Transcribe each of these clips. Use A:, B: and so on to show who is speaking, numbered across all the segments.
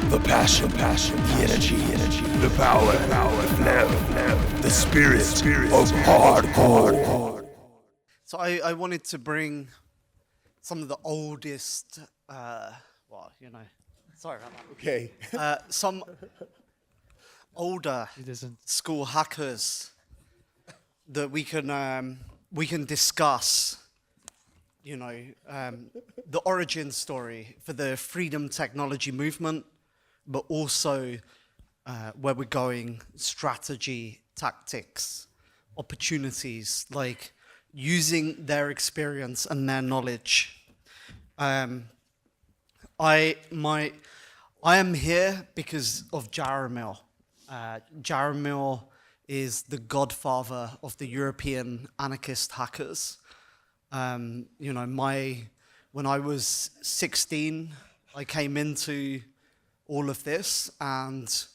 A: The passion, the energy, the power, the spirit of hardcore.
B: So I wanted to bring some of the oldest, sorry about that.
C: Okay.
B: Some older school hackers that we can discuss, the origin story for the freedom technology movement, but also where we're going, strategy, tactics, opportunities, like using their experience and their knowledge. I am here because of Jaromil. Jaromil is the godfather of the European anarchist hackers. When I was 16, I came into all of this, and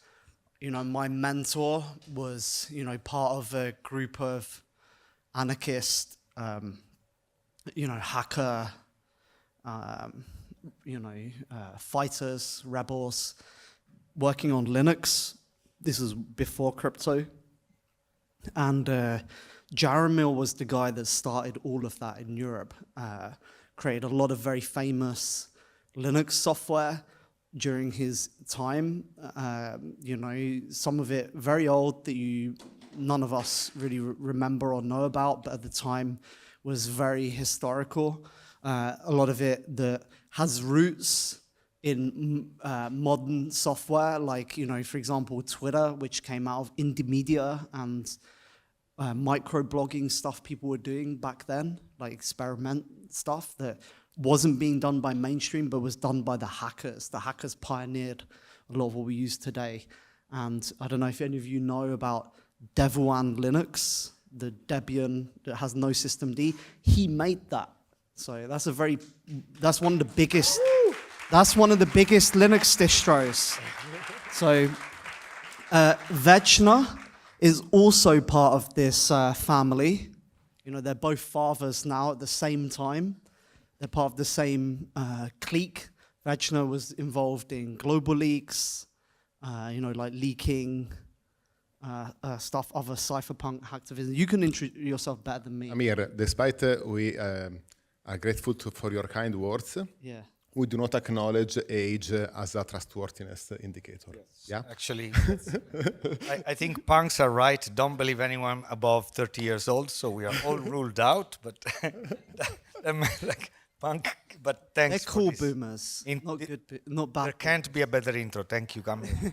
B: my mentor was part of a group of anarchist hacker fighters, rebels working on Linux. This is before crypto, and Jaromil was the guy that started all of that in Europe, created a lot of very famous Linux software during his time. Some of it very old that none of us really remember or know about, but at the time was very historical. A lot of it that has roots in modern software, like, for example, Twitter, which came out of indie media and microblogging stuff people were doing back then, like experiment stuff that wasn't being done by mainstream, but was done by the hackers. The hackers pioneered a lot of what we use today. And I don't know if any of you know about Devuan Linux, the Debian that has no systemd. He made that. So that's one of the biggest Linux distros. So Vecna is also part of this family. They're both fathers now at the same time. They're part of the same clique. Vecna was involved in global leaks, like leaking stuff, other cypherpunk hacktivism. You can introduce yourself better than me.
C: Amir, despite we are grateful for your kind words, we do not acknowledge age as a trustworthiness indicator.
D: Yes.
C: Yeah?
D: Actually, I think punks are right. Don't believe anyone above 30 years old, so we are all ruled out. But punk. But thanks.
B: They're cool boomers. Not good. Not bad.
D: There can't be a better intro. Thank you, Camille.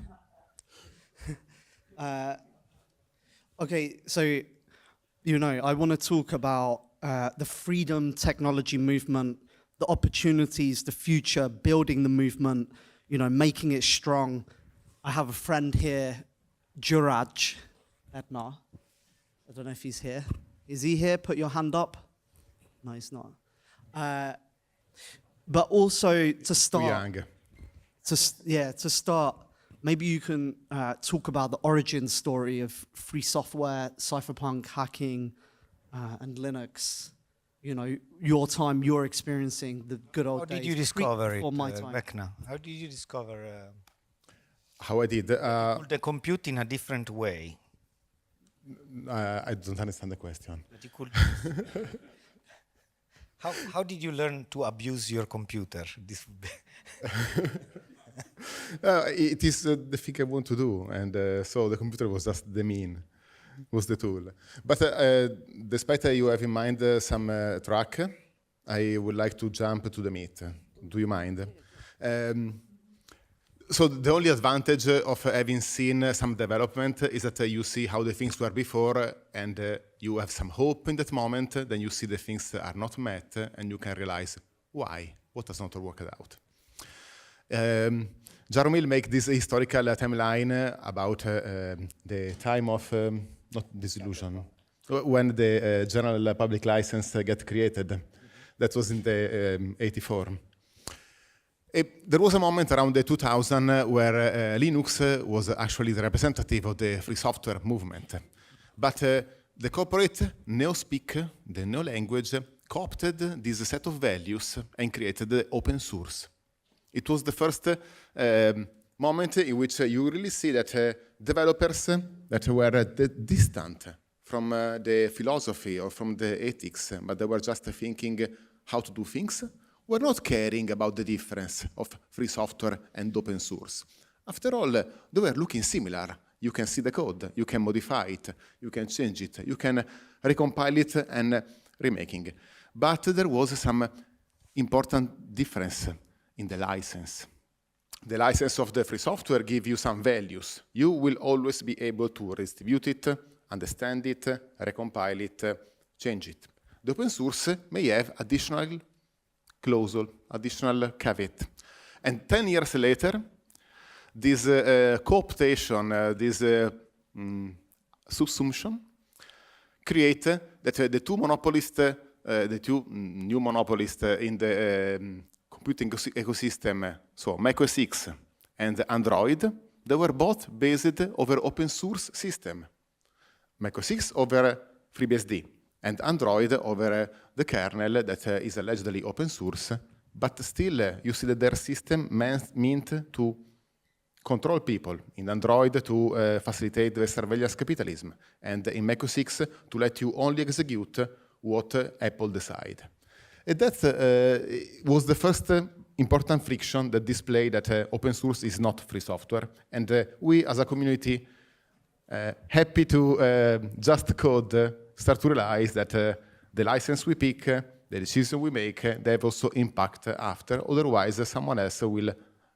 B: Okay, so I want to talk about the freedom technology movement, the opportunities, the future, building the movement, making it strong. I have a friend here, Juraj Edna. I don't know if he's here. Is he here? Put your hand up. No, he's not. But also to start, to start, maybe you can talk about the origin story of free software, cypherpunk, hacking, and Linux. Your time, you're experiencing the good old days.
D: How did you discover it,
B: time.
D: Vecna? How did you discover
C: How I did?
D: the compute in a different way?
C: I don't understand the question.
D: That you could how did you learn to abuse your computer? This would be
C: it is the thing I want to do, and so the computer was just was the tool. But despite you have in mind some track, I would like to jump to the meat. Do you mind? So the only advantage of having seen some development is that you see how the things were before, and you have some hope in that moment. Then you see the things are not met, and you can realize why, what has not worked out. Jaromil make this historical timeline about the time of not disillusion, when the general public license get created. That was in the 84. There was a moment around the 2000 where Linux was actually the representative of the free software movement. But the corporate neo-speak, the neo-language, co-opted this set of values and created open source. It was the first moment in which you really see that developers that were distant from the philosophy or from the ethics, but they were just thinking how to do things, were not caring about the difference of free software and open source. After all, they were looking similar. You can see the code, you can modify it, you can change it, you can recompile it and remaking. But there was some important difference in the license. The license of the free software gives you some values. You will always be able to redistribute it, understand it, recompile it, change it. The open source may have additional clause, additional caveat. And 10 years later, this co-optation, this subsumption, create that the two new monopolists in the computing ecosystem, so Mac OS X and Android, they were both based over open source system. Mac OS X over FreeBSD, and Android over the kernel that is allegedly open source, but still you see that their system meant to control people, in Android to facilitate the surveillance capitalism, and in Mac OS X to let you only execute what Apple decide. And that was the first important friction that displayed that open source is not free software, and we as a community happy to just code start to realize that the license we pick, the decision we make, they have also impact after, otherwise someone else will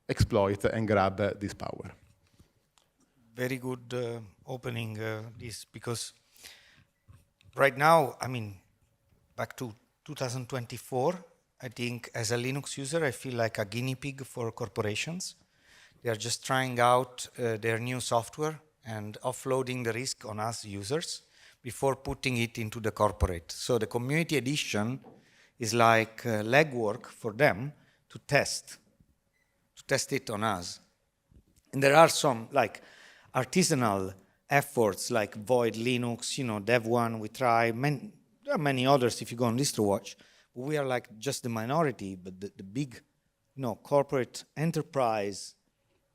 C: exploit and grab this power.
D: Very good opening this, because right now, I mean, back to 2024, I think as a Linux user, I feel like a guinea pig for corporations. They are just trying out their new software and offloading the risk on us users before putting it into the corporate. So the community edition is like legwork for them to test it on us. And there are some like artisanal efforts like Void Linux, Dev1, we try, there are many others if you go on DistroWatch. We are like just the minority, but the big, corporate enterprise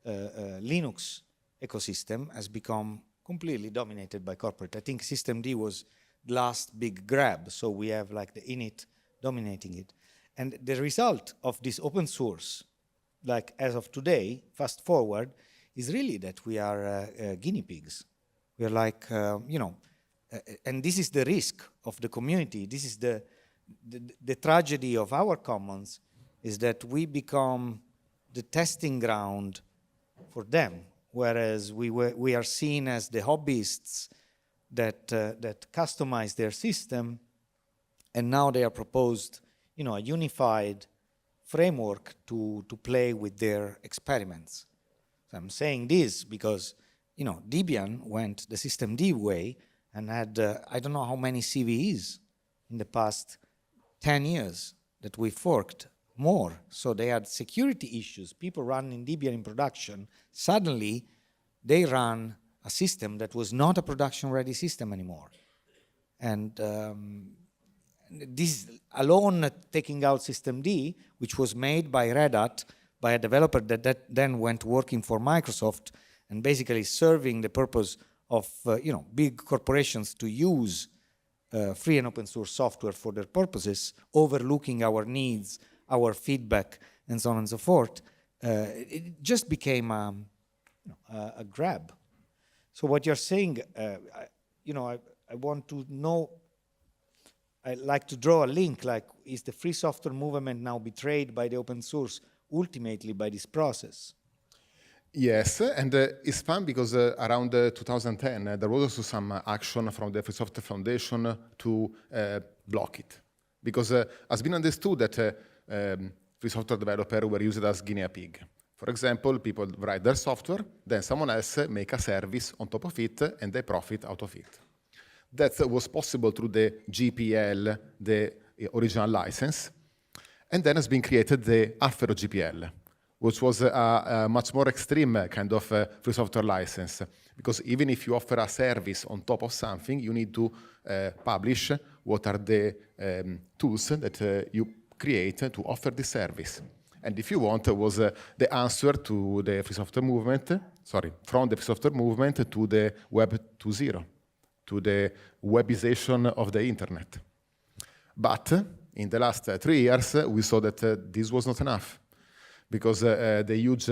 D: Linux ecosystem has become completely dominated by corporate. I think systemd was the last big grab, so we have like the init dominating it. And the result of this open source, like as of today, fast forward, is really that we are guinea pigs. We are like, and this is the risk of the community. This is the tragedy of our commons, is that we become the testing ground for them, whereas we are seen as the hobbyists that customize their system, and now they are proposed, a unified framework to play with their experiments. So I'm saying this because, Debian went the systemd way and had, I don't know how many CVEs in the past 10 years that we forked more. So they had security issues. People running Debian in production, suddenly they ran a system that was not a production-ready system anymore. And this alone taking out systemd, which was made by Red Hat, by a developer that then went working for Microsoft and basically serving the purpose of big corporations to use free and open source software for their purposes, overlooking our needs, our feedback, and so on and so forth. It just became a grab. So what you're saying, I want to know, I'd like to draw a link, like, is the free software movement now betrayed by the open source, ultimately by this process?
C: Yes, and it's fun because around 2010, there was also some action from the Free Software Foundation to block it. Because it's been understood that free software developers were used as guinea pig. For example, people write their software, then someone else make a service on top of it, and they profit out of it. That was possible through the GPL, the original license, and then has been created the Affero GPL, which was a much more extreme kind of free software license, because even if you offer a service on top of something, you need to publish what are the tools that you create to offer this service. And if you want, it was the answer to the free software movement, from the free software movement to the Web 2.0, to the webization of the internet. But in the last 3 years, we saw that this was not enough, because the huge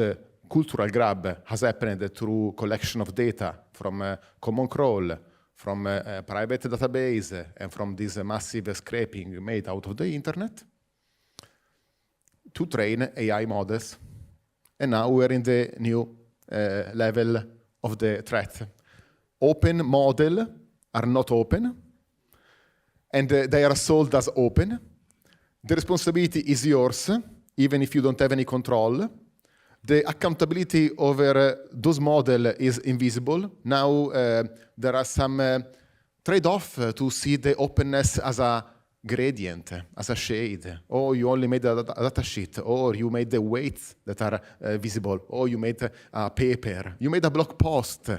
C: cultural grab has happened through collection of data from common crawl, from private database, and from this massive scraping made out of the internet, to train AI models. And now we're in the new level of the threat. Open models are not open, and they are sold as open. The responsibility is yours, even if you don't have any control. The accountability over those models is invisible. Now there are some trade-off to see the openness as a gradient, as a shade. Or you only made a data sheet, or you made the weights that are visible, or you made a paper, you made a blog post.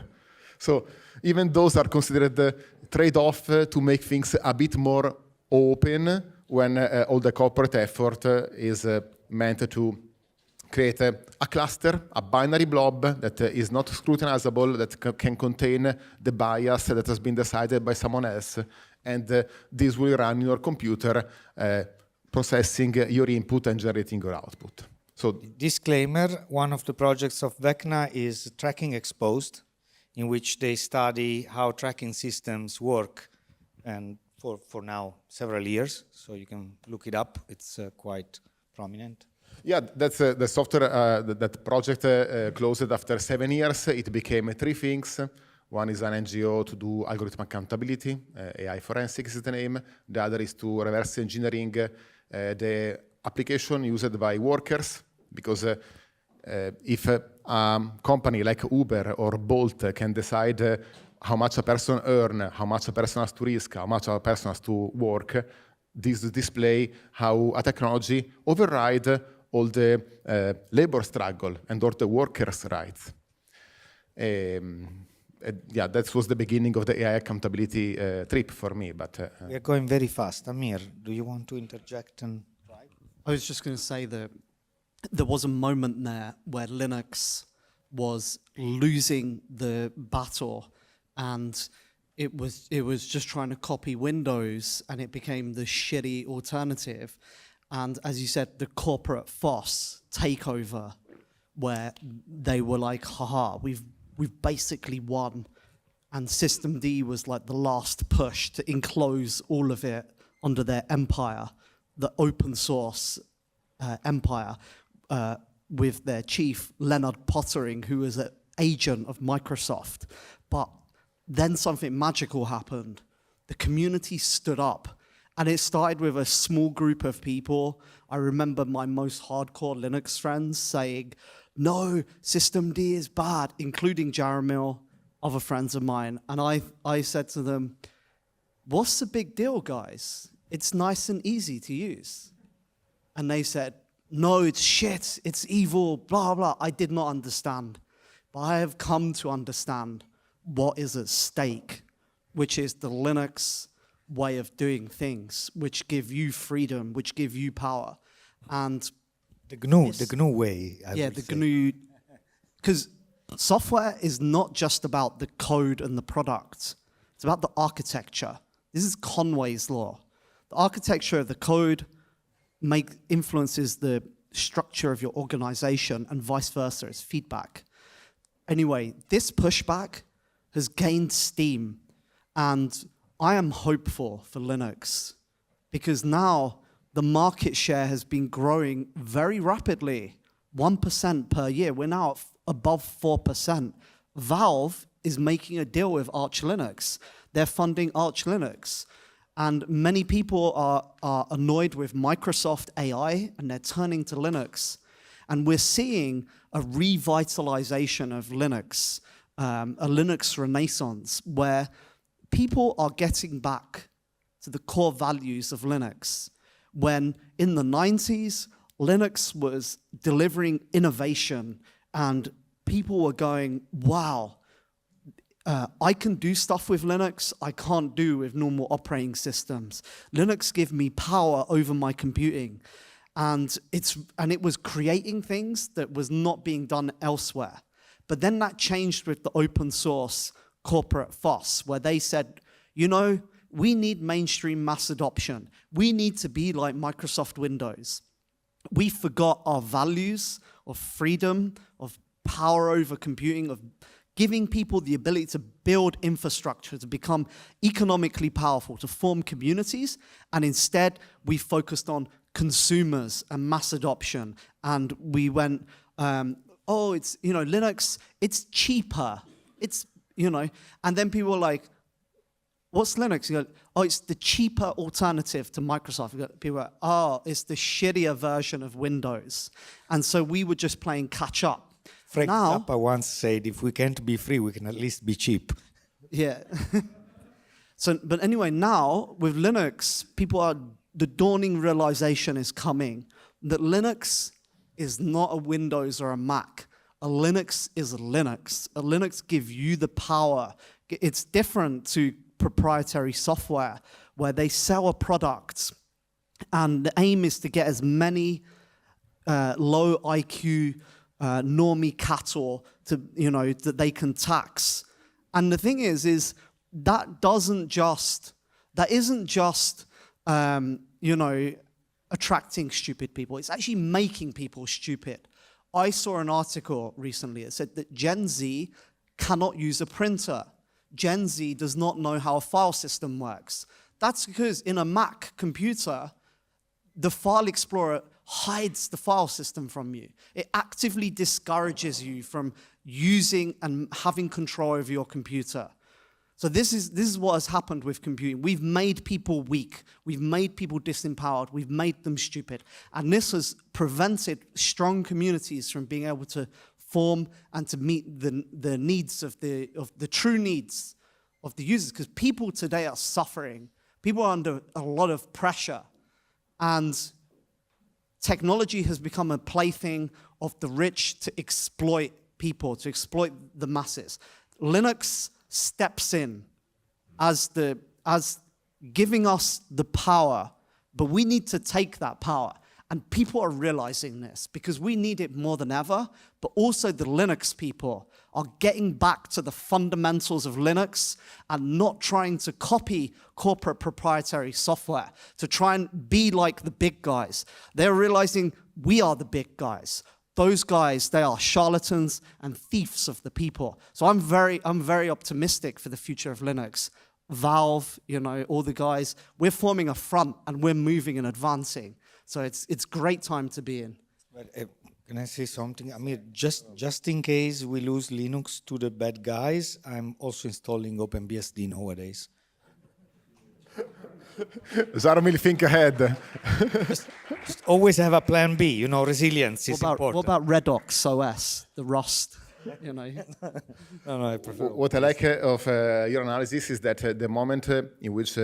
C: So even those are considered trade-off to make things a bit more open when all the corporate effort is meant to create a cluster, a binary blob that is not scrutinizable, that can contain the bias that has been decided by someone else. And this will run your computer, processing your input and generating your output. So,
D: disclaimer, one of the projects of Vecna is Tracking Exposed, in which they study how tracking systems work, and for now several years, so you can look it up. It's quite prominent.
C: Yeah, that's the software, that project closed after 7 years. It became 3 things. One is an NGO to do algorithm accountability, AI forensics is the name. The other is to reverse engineering the application used by workers, because if a company like Uber or Bolt can decide how much a person earns, how much a person has to risk, how much a person has to work, this display how a technology override all the labor struggle and all the workers' rights. Yeah, that was the beginning of the AI accountability trip for me. But
D: we are going very fast. Amir, do you want to interject?
B: I was just going to say that there was a moment there where Linux was losing the battle, and it was just trying to copy Windows, and it became the shitty alternative. And as you said, the corporate FOSS takeover, where they were like, haha, we've basically won. And System D was like the last push to enclose all of it under their empire, the open source empire, with their chief, Leonard Pottering, who was an agent of Microsoft. But then something magical happened. The community stood up. And it started with a small group of people. I remember my most hardcore Linux friends saying, no, System D is bad, including Jaromil, other friends of mine. And I said to them, what's the big deal, guys? It's nice and easy to use. And they said, no, it's shit, it's evil, blah, blah. I did not understand. But I have come to understand what is at stake, which is the Linux way of doing things, which give you freedom, which give you power. And
D: the GNU way.
B: Yeah, the GNU, because software is not just about the code and the product. It's about the architecture. This is Conway's law. The architecture of the code influences the structure of your organization, and vice versa. It's feedback. Anyway, this pushback has gained steam, and I am hopeful for Linux, because now the market share has been growing very rapidly, 1% per year. We're now above 4%. Valve is making a deal with Arch Linux. They're funding Arch Linux. And many people are annoyed with Microsoft AI, and they're turning to Linux. And we're seeing a revitalization of Linux, a Linux renaissance, where people are getting back to the core values of Linux. When in the 90s, Linux was delivering innovation, and people were going, wow, I can do stuff with Linux I can't do with normal operating systems. Linux gives me power over my computing. And it was creating things that was not being done elsewhere. But then that changed with the open source corporate FOSS, where they said, you know, we need mainstream mass adoption. We need to be like Microsoft Windows. We forgot our values of freedom, of power over computing, of giving people the ability to build infrastructure, to become economically powerful, to form communities. And instead, we focused on consumers and mass adoption. And we went, oh, it's, you know, Linux, it's cheaper. It's, you know, and then people were like, what's Linux? You go, oh, it's the cheaper alternative to Microsoft. You go, people are, oh, it's the shittier version of Windows. And so we were just playing catch up.
D: Frank
B: Now,
D: Zappa once said, if we can't be free, we can at least be cheap.
B: Yeah. So, but anyway, now with Linux, the dawning realization is coming that Linux is not a Windows or a Mac. A Linux is a Linux. A Linux gives you the power. It's different to proprietary software where they sell a product and the aim is to get as many low IQ normie cattle to, you know, that they can tax. And the thing is that isn't just you know, attracting stupid people. It's actually making people stupid. I saw an article recently that said that Gen Z cannot use a printer. Gen Z does not know how a file system works. That's because in a Mac computer, the file explorer hides the file system from you. It actively discourages you from using and having control over your computer. So this is what has happened with computing. We've made people weak. We've made people disempowered. We've made them stupid. And this has prevented strong communities from being able to form and to meet the needs of the true needs of the users. Because people today are suffering. People are under a lot of pressure. And technology has become a plaything of the rich to exploit people, to exploit the masses. Linux steps in as giving us the power, but we need to take that power. And people are realizing this because we need it more than ever, but also the Linux people are getting back to the fundamentals of Linux and not trying to copy corporate proprietary software, to try and be like the big guys. They're realizing we are the big guys. Those guys, they are charlatans and thieves of the people. So I'm very optimistic for the future of Linux. Valve, you know, all the guys, we're forming a front and we're moving and advancing. So it's great time to be in.
D: But, can I say something? I mean, just in case we lose Linux to the bad guys, I'm also installing OpenBSD nowadays.
C: Jaromil, think ahead.
D: Just always have a plan B, you know, resilience is important.
B: What about Redox OS, the Rust, you know?
D: No, I prefer.
C: What I like of your analysis is that the moment in which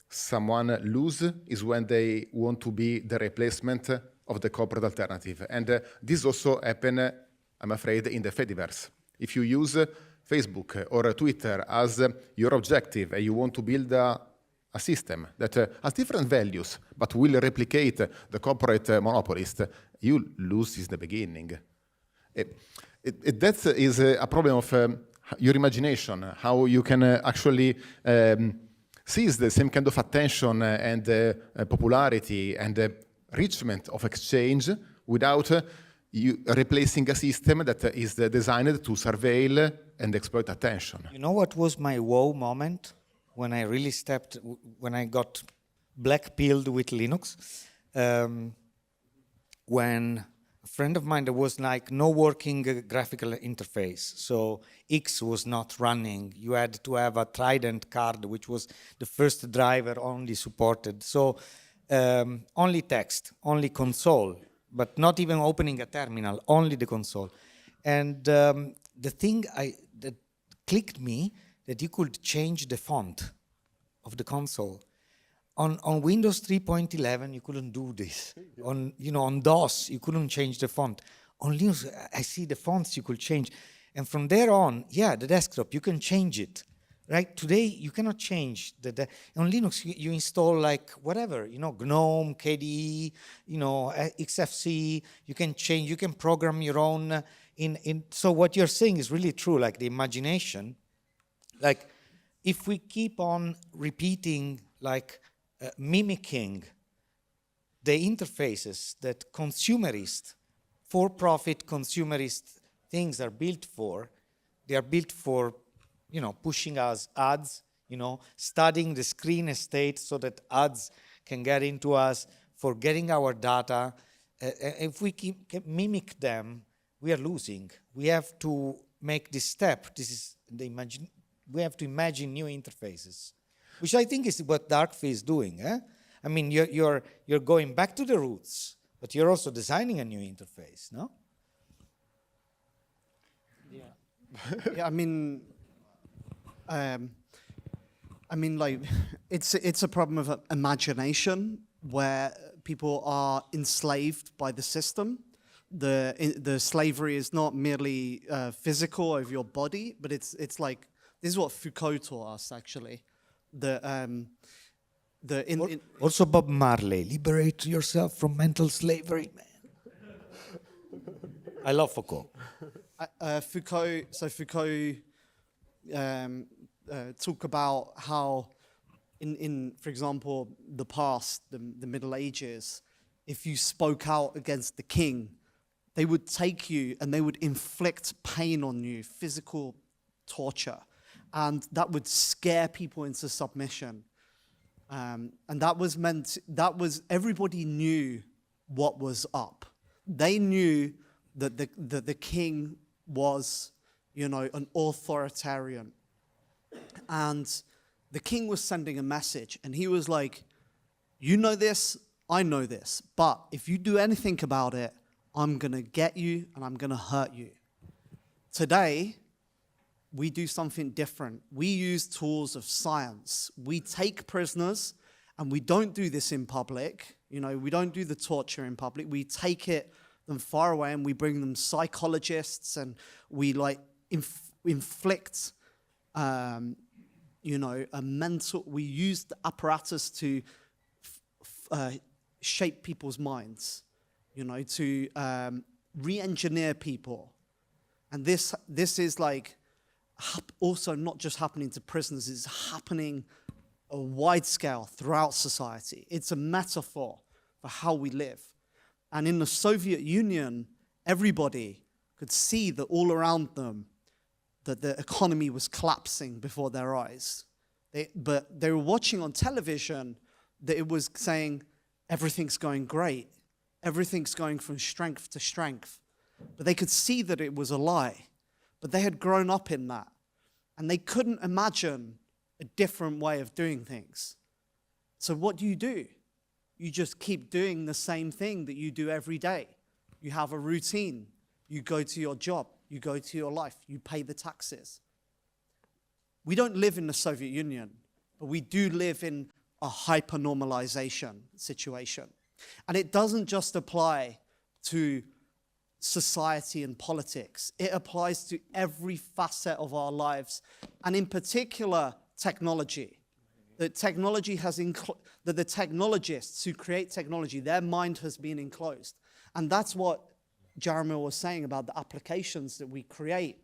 C: someone loses is when they want to be the replacement of the corporate alternative. And this also happens, I'm afraid, in the Fediverse. If you use Facebook or Twitter as your objective and you want to build a system that has different values but will replicate the corporate monopolist, you lose in the beginning. That is a problem of your imagination, how you can actually seize the same kind of attention and popularity and enrichment of exchange without you replacing a system that is designed to surveil and exploit attention.
D: You know what was my wow moment? When I really when I got black-pilled with Linux, when a friend of mine, there was like no working graphical interface. So X was not running. You had to have a Trident card, which was the first driver only supported. So only text, only console, but not even opening a terminal, only the console. And the thing that clicked me, that you could change the font of the console. On Windows 3.11, you couldn't do this. On DOS, you couldn't change the font. On Linux, I see the fonts you could change. And from there on, yeah, the desktop, you can change it. right? Today, you cannot change. On Linux, you install like whatever, GNOME, KDE, XFC. You can change, you can program your own. So what you're saying is really true, like the imagination. Like, if we keep on repeating, like mimicking the interfaces that consumerist, for-profit consumerist things are built for, they are built for, pushing us ads, studying the screen estate so that ads can get into us, for getting our data. If we keep mimic them, we are losing. We have to make this step. This is we have to imagine new interfaces, which I think is what Darkfy is doing. I mean, you're going back to the roots, but you're also designing a new interface, no?
B: Yeah. Yeah, I mean, like, it's a problem of imagination where people are enslaved by the system. The slavery is not merely physical over your body, but it's like, this is what Foucault taught us, actually.
D: Also Bob Marley, liberate yourself from mental slavery, man. I love Foucault.
B: Foucault talk about how in, for example, the past, the Middle Ages, if you spoke out against the king, they would take you and they would inflict pain on you, physical torture, and that would scare people into submission. And everybody knew what was up. They knew that the king was, an authoritarian. And the king was sending a message, and he was like, you know this, I know this, but if you do anything about it, I'm gonna get you and I'm gonna hurt you. Today, we do something different. We use tools of science. We take prisoners, and we don't do this in public. We don't do the torture in public. We take them far away, and we bring them psychologists, and we inflict, a mental. We use the apparatus to shape people's minds, to re-engineer people, and this is like also not just happening to prisoners. It's happening a wide scale throughout society. It's a metaphor for how we live. And in the Soviet Union, everybody could see that all around them, that the economy was collapsing before their eyes. But they were watching on television that it was saying, everything's going great. Everything's going from strength to strength. But they could see that it was a lie. But they had grown up in that. And they couldn't imagine a different way of doing things. So what do? You just keep doing the same thing that you do every day. You have a routine. You go to your job. You go to your life. You pay the taxes. We don't live in the Soviet Union, but we do live in a hyper-normalization situation. And it doesn't just apply to society and politics. It applies to every facet of our lives, and in particular, technology. The technologists who create technology, their mind has been enclosed. And that's what Jaromil was saying about the applications that we create,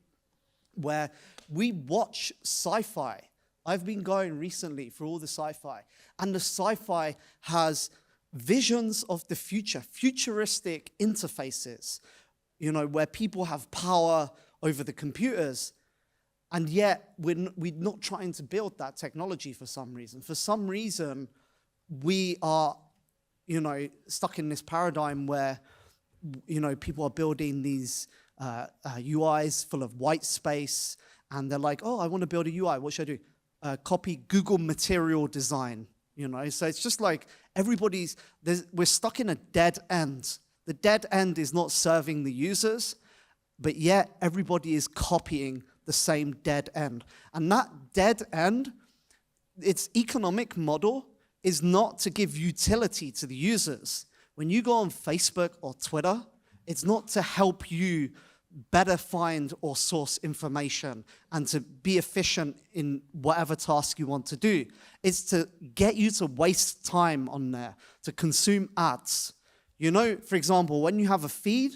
B: where we watch sci-fi. I've been going recently for all the sci-fi, and the sci-fi has visions of the future, futuristic interfaces, where people have power over the computers, and yet we're not trying to build that technology for some reason. For some reason, we are, stuck in this paradigm where, people are building these UIs full of white space, and they're like, oh, I want to build a UI. What should I do? Copy Google Material Design, So it's just like we're stuck in a dead end. The dead end is not serving the users, but yet everybody is copying the same dead end. And that dead end, its economic model is not to give utility to the users. When you go on Facebook or Twitter, it's not to help you better find or source information and to be efficient in whatever task you want to do. It's to get you to waste time on there, to consume ads. You know, for example, when you have a feed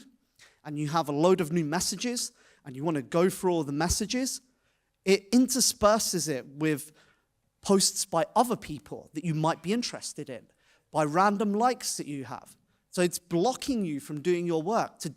B: and you have a load of new messages and you want to go through all the messages, it intersperses it with posts by other people that you might be interested in, by random likes that you have. So it's blocking you from doing your work, to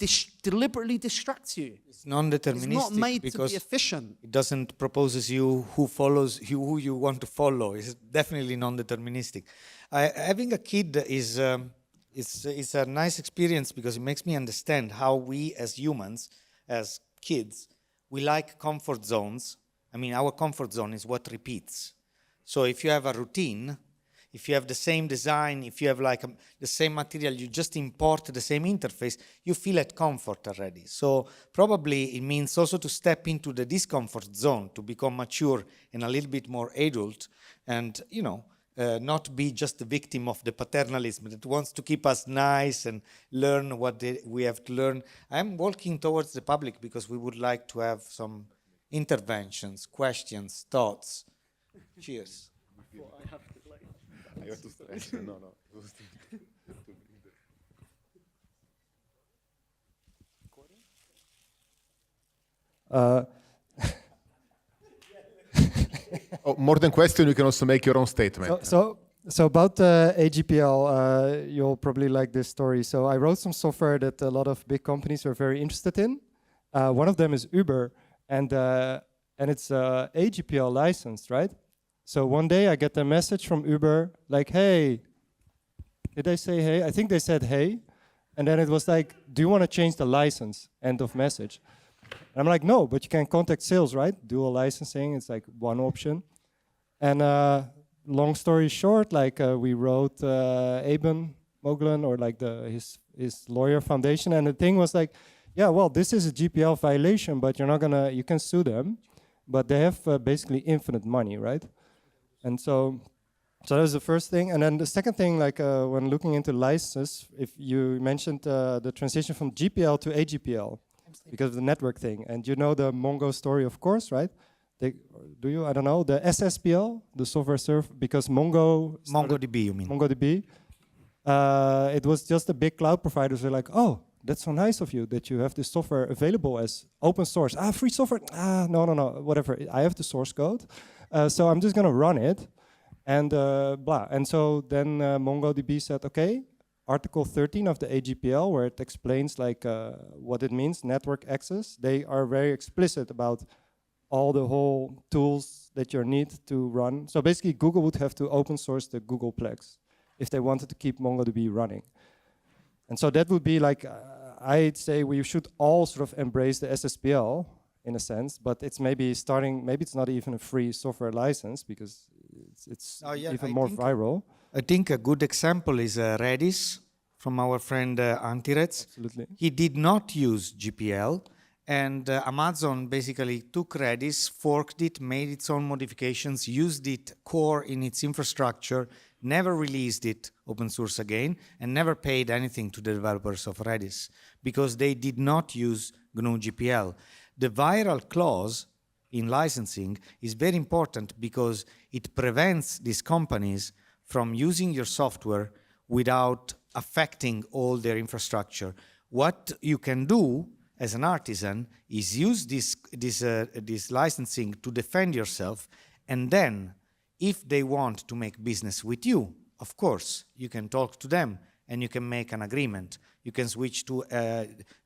B: deliberately distract you.
D: It's non-deterministic.
B: It's not made
D: because
B: to be efficient.
D: It doesn't propose you who you want to follow. It's definitely non-deterministic. Having a kid is a nice experience because it makes me understand how we as humans, as kids, we like comfort zones. I mean, our comfort zone is what repeats. So if you have a routine, if you have the same design, if you have like the same material, you just import the same interface, you feel at comfort already. So probably it means also to step into the discomfort zone, to become mature and a little bit more adult, and not be just the victim of the paternalism that wants to keep us nice and learn what we have to learn. I'm walking towards the public because we would like to have some interventions, questions, thoughts. Cheers.
C: I have to stretch. No. More than question, you can also make your own statement.
E: So about AGPL, you'll probably like this story. So I wrote some software that a lot of big companies are very interested in. One of them is Uber, and it's AGPL licensed, right? So one day I get a message from Uber like, hey, did they say hey? I think they said hey. And then it was like, do you want to change the license? End of message. And I'm like, no, but you can contact sales, right? Dual licensing, it's like one option. And long story short, like we wrote Eben Moglen, or like his lawyer foundation. And the thing was like, yeah, well, this is a GPL violation, but you can sue them. But they have basically infinite money, right? And so that was the first thing. And then the second thing, like when looking into licenses, if you mentioned the transition from GPL to AGPL because of the network thing. And you know the Mongo story, of course, right? Do you? I don't know. The SSPL, the software server, because
D: MongoDB, you mean?
E: MongoDB. It was just the big cloud providers were like, oh, that's so nice of you that you have this software available as open source. Free software? No, whatever. I have the source code. So I'm just going to run it, and blah. And so then MongoDB said, okay, Article 13 of the AGPL, where it explains like what it means, network access. They are very explicit about all the whole tools that you need to run. So basically, Google would have to open source the Googleplex if they wanted to keep MongoDB running. And so that would be like, I'd say we should all sort of embrace the SSPL in a sense, but it's maybe it's not even a free software license because it's even more viral.
D: I think a good example is Redis from our friend Antirez.
E: Absolutely.
D: He did not use GPL, and Amazon basically took Redis, forked it, made its own modifications, used it core in its infrastructure, never released it open source again, and never paid anything to the developers of Redis because they did not use GNU GPL. The viral clause in licensing is very important because it prevents these companies from using your software without affecting all their infrastructure. What you can do as an artisan is use this licensing to defend yourself, and then if they want to make business with you, of course, you can talk to them and you can make an agreement. You can switch to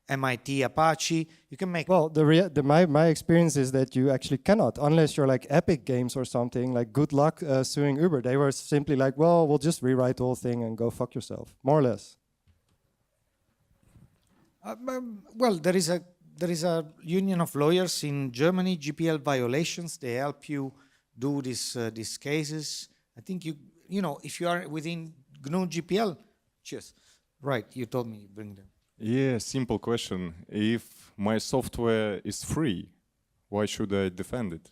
D: MIT Apache. You can make...
E: Well, my experience is that you actually cannot, unless you're like Epic Games or something, like good luck suing Uber. They were simply like, well, we'll just rewrite the whole thing and go fuck yourself, more or less.
D: Well, there is a union of lawyers in Germany, GPL violations. They help you do these cases. I think if you are within GNU GPL, cheers. Right, you told me bring them.
F: Yeah, simple question. If my software is free, why should I defend it?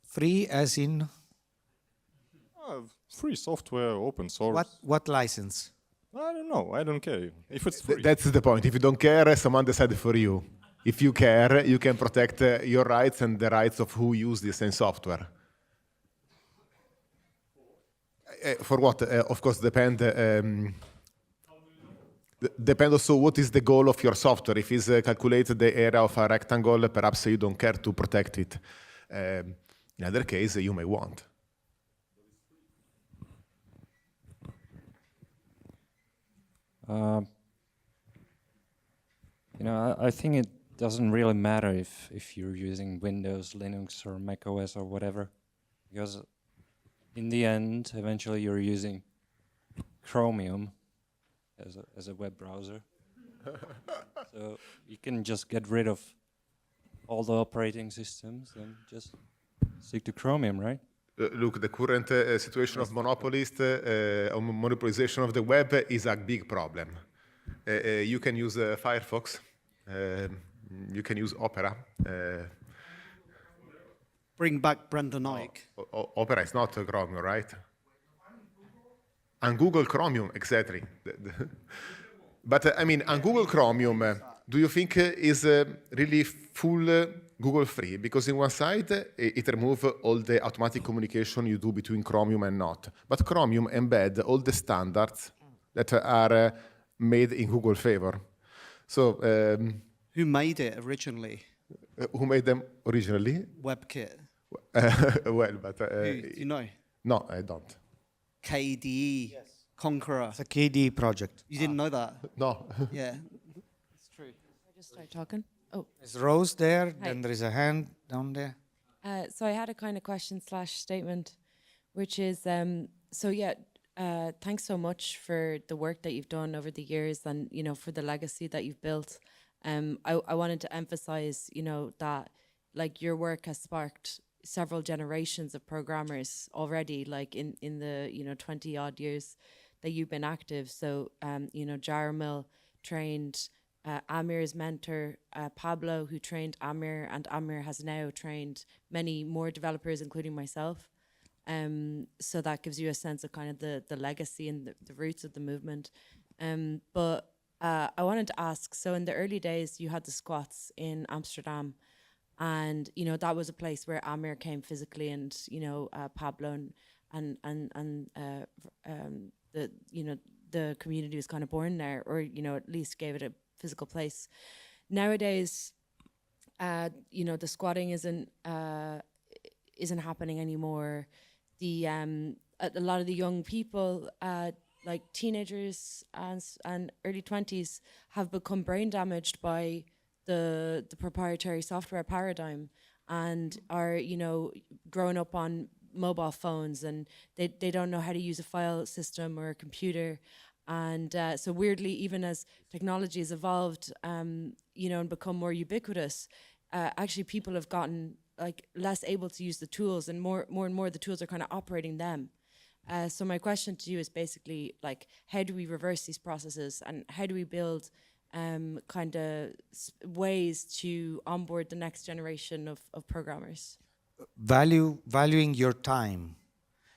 D: Free as in?
F: Free software, open source.
D: What license?
F: I don't know. I don't care. If it's free.
C: That's the point. If you don't care, someone decided for you. if you care, you can protect your rights and the rights of who use the same software. For what? Of course, depend also what is the goal of your software. If it's calculate the area of a rectangle, perhaps you don't care to protect it. In other case, you may want.
G: I think it doesn't really matter if you're using Windows, Linux, or Mac OS or whatever, because in the end, eventually you're using Chromium as a web browser. So you can just get rid of all the operating systems and just stick to Chromium, right?
C: Look, the current situation of monopolization of the web is a big problem. You can use Firefox, you can use Opera.
B: Bring back Brendan Ike.
C: Opera is not Chromium, right? And Google Chromium, exactly. But I mean, and Google Chromium, do you think is really full Google free? Because in one side, it removes all the automatic communication you do between Chromium and not. But Chromium embed all the standards that are made in Google favor. So,
B: Who made it originally?
C: Who made them originally?
B: WebKit.
C: Well, but
B: Do you know?
C: No, I don't.
B: KDE. Yes. Conqueror.
D: It's a KDE project.
B: You didn't know that?
C: No.
B: Yeah. It's true.
H: I just start talking. Oh.
D: There's Rose there,
H: Hi.
D: then there is a hand down there.
H: So I had a kind of question/statement, which is, thanks so much for the work that you've done over the years and, for the legacy that you've built. I wanted to emphasize, that like your work has sparked several generations of programmers already, like in the 20 odd years that you've been active. So Jaromil trained Amir's mentor, Pablo, who trained Amir, and Amir has now trained many more developers, including myself. So that gives you a sense of kind of the legacy and the roots of the movement. But I wanted to ask, so in the early days, you had the squats in Amsterdam, and that was a place where Amir came physically, and Pablo and the community was kind of born there, or at least gave it a physical place. Nowadays, the squatting isn't happening anymore. A lot of the young people, like teenagers and early 20s, have become brain damaged by the proprietary software paradigm, and are growing up on mobile phones, and they don't know how to use a file system or a computer. And so weirdly, even as technology has evolved, and become more ubiquitous, actually people have gotten like less able to use the tools, and more and more the tools are kind of operating them. So my question to you is basically like, how do we reverse these processes, and how do we build kind of ways to onboard the next generation of programmers?
D: Valuing your time.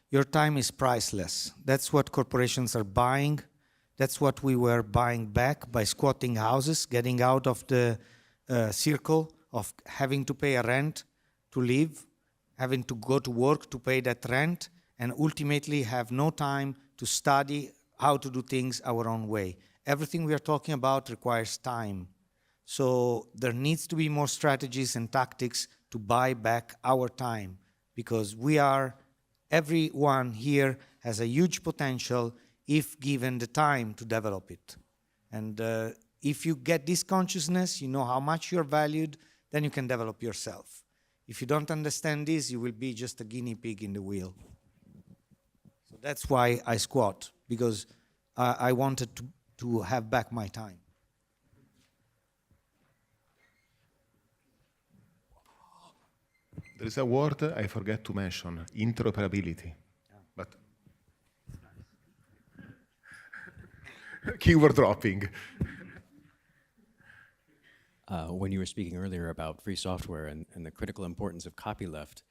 D: Your time is priceless. That's what corporations are buying. That's what we were buying back by squatting houses, getting out of the circle of having to pay a rent to live, having to go to work to pay that rent, and ultimately have no time to study how to do things our own way. Everything we are talking about requires time. So there needs to be more strategies and tactics to buy back our time, because everyone here has a huge potential if given the time to develop it. And if you get this consciousness, you know how much you're valued, then you can develop yourself. If you don't understand this, you will be just a guinea pig in the wheel. So that's why I squat, because I wanted to have back my time.
C: There is a word I forget to mention, interoperability. But keyword dropping.
I: When you were speaking earlier about free software and the critical importance of copyleft,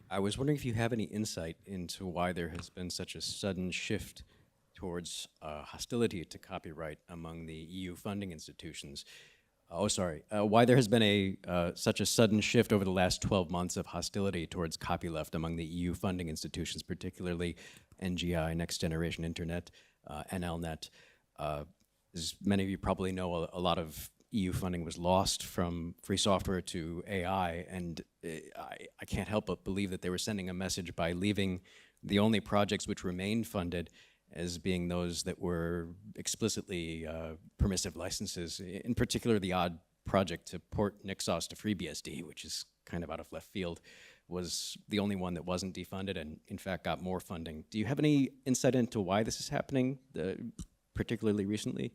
I: I was wondering if you have any insight into why there has been such a sudden shift towards hostility to copyright among the EU funding institutions. Why there has been such a sudden shift over the last 12 months of hostility towards copyleft among the EU funding institutions, particularly NGI, Next Generation Internet, NLNet. As many of you probably know, a lot of EU funding was lost from free software to AI, and I can't help but believe that they were sending a message by leaving the only projects which remained funded as being those that were explicitly permissive licenses, in particular the odd project to port Nixos to FreeBSD, which is kind of out of left field, was the only one that wasn't defunded and in fact got more funding. Do you have any insight into why this is happening, particularly recently?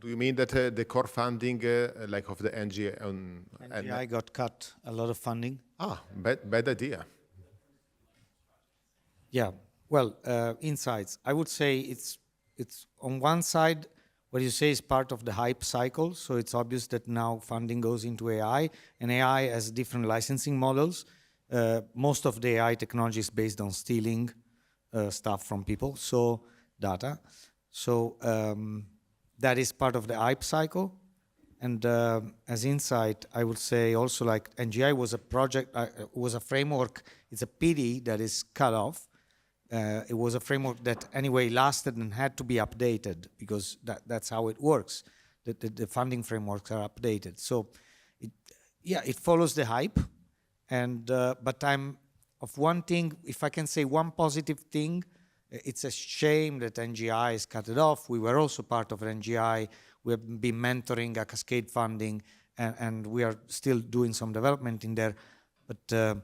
C: Do you mean that the core funding, like of the NGI,
D: NGI got cut a lot of funding?
C: Bad idea.
D: Yeah, well, insights. I would say it's on one side, what you say is part of the hype cycle. So it's obvious that now funding goes into AI, and AI has different licensing models. Most of the AI technology is based on stealing stuff from people, so data. So that is part of the hype cycle. And as insight, I would say also like NGI was a project, was a framework. It's a pity that is cut off. It was a framework that anyway lasted and had to be updated because that's how it works. The funding frameworks are updated. So it follows the hype. And but I'm of one thing, if I can say one positive thing, it's a shame that NGI is cut it off. We were also part of NGI. We have been mentoring a cascade funding, and we are still doing some development in there. But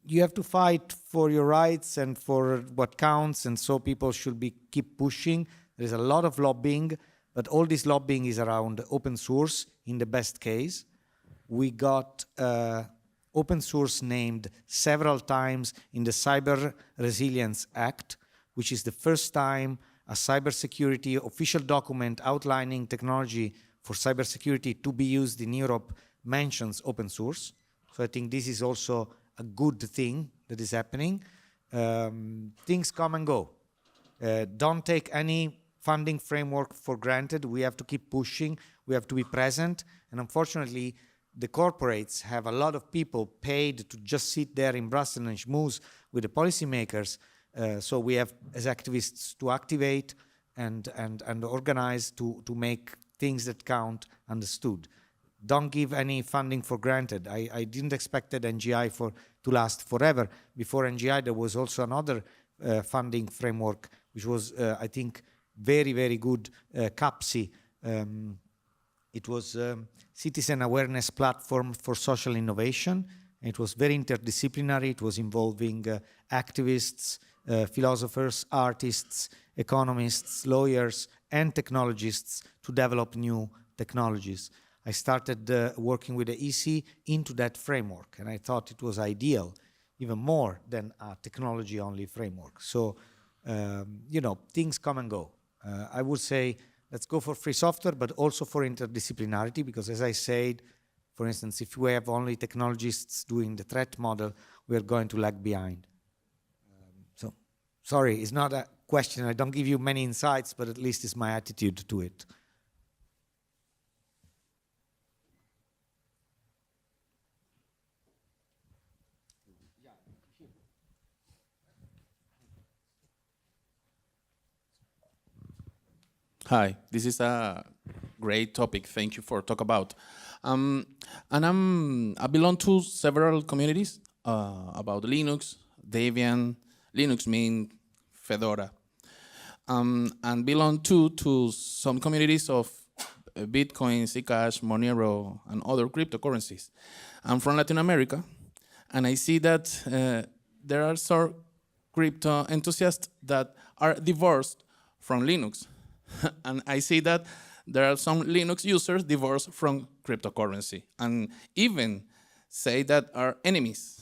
D: you have to fight for your rights and for what counts, and so people should keep pushing. There is a lot of lobbying, but all this lobbying is around open source in the best case. We got open source named several times in the Cyber Resilience Act, which is the first time a cybersecurity official document outlining technology for cybersecurity to be used in Europe mentions open source. So I think this is also a good thing that is happening. Things come and go. Don't take any funding framework for granted. We have to keep pushing. We have to be present. And unfortunately, the corporates have a lot of people paid to just sit there in Brussels and schmooze with the policymakers. So we have, as activists, to activate and organize to make things that count understood. Don't give any funding for granted. I didn't expect that NGI to last forever. Before NGI, there was also another funding framework, which was, I think, very, very good, CAPSI. It was Citizen Awareness Platform for Social Innovation. It was very interdisciplinary. It was involving activists, philosophers, artists, economists, lawyers, and technologists to develop new technologies. I started working with the EC into that framework, and I thought it was ideal, even more than a technology-only framework. So, things come and go. I would say, let's go for free software, but also for interdisciplinarity, because as I said, for instance, if we have only technologists doing the threat model, we are going to lag behind. So, sorry, it's not a question. I don't give you many insights, but at least it's my attitude to it.
J: Hi, this is a great topic. Thank you for talk about. And I belong to several communities about Linux, Debian, Linux Mint, Fedora, and belong to some communities of Bitcoin, Zcash, Monero, and other cryptocurrencies. I'm from Latin America, and I see that there are some crypto enthusiasts that are divorced from Linux. And I see that there are some Linux users divorced from cryptocurrency and even say that are enemies.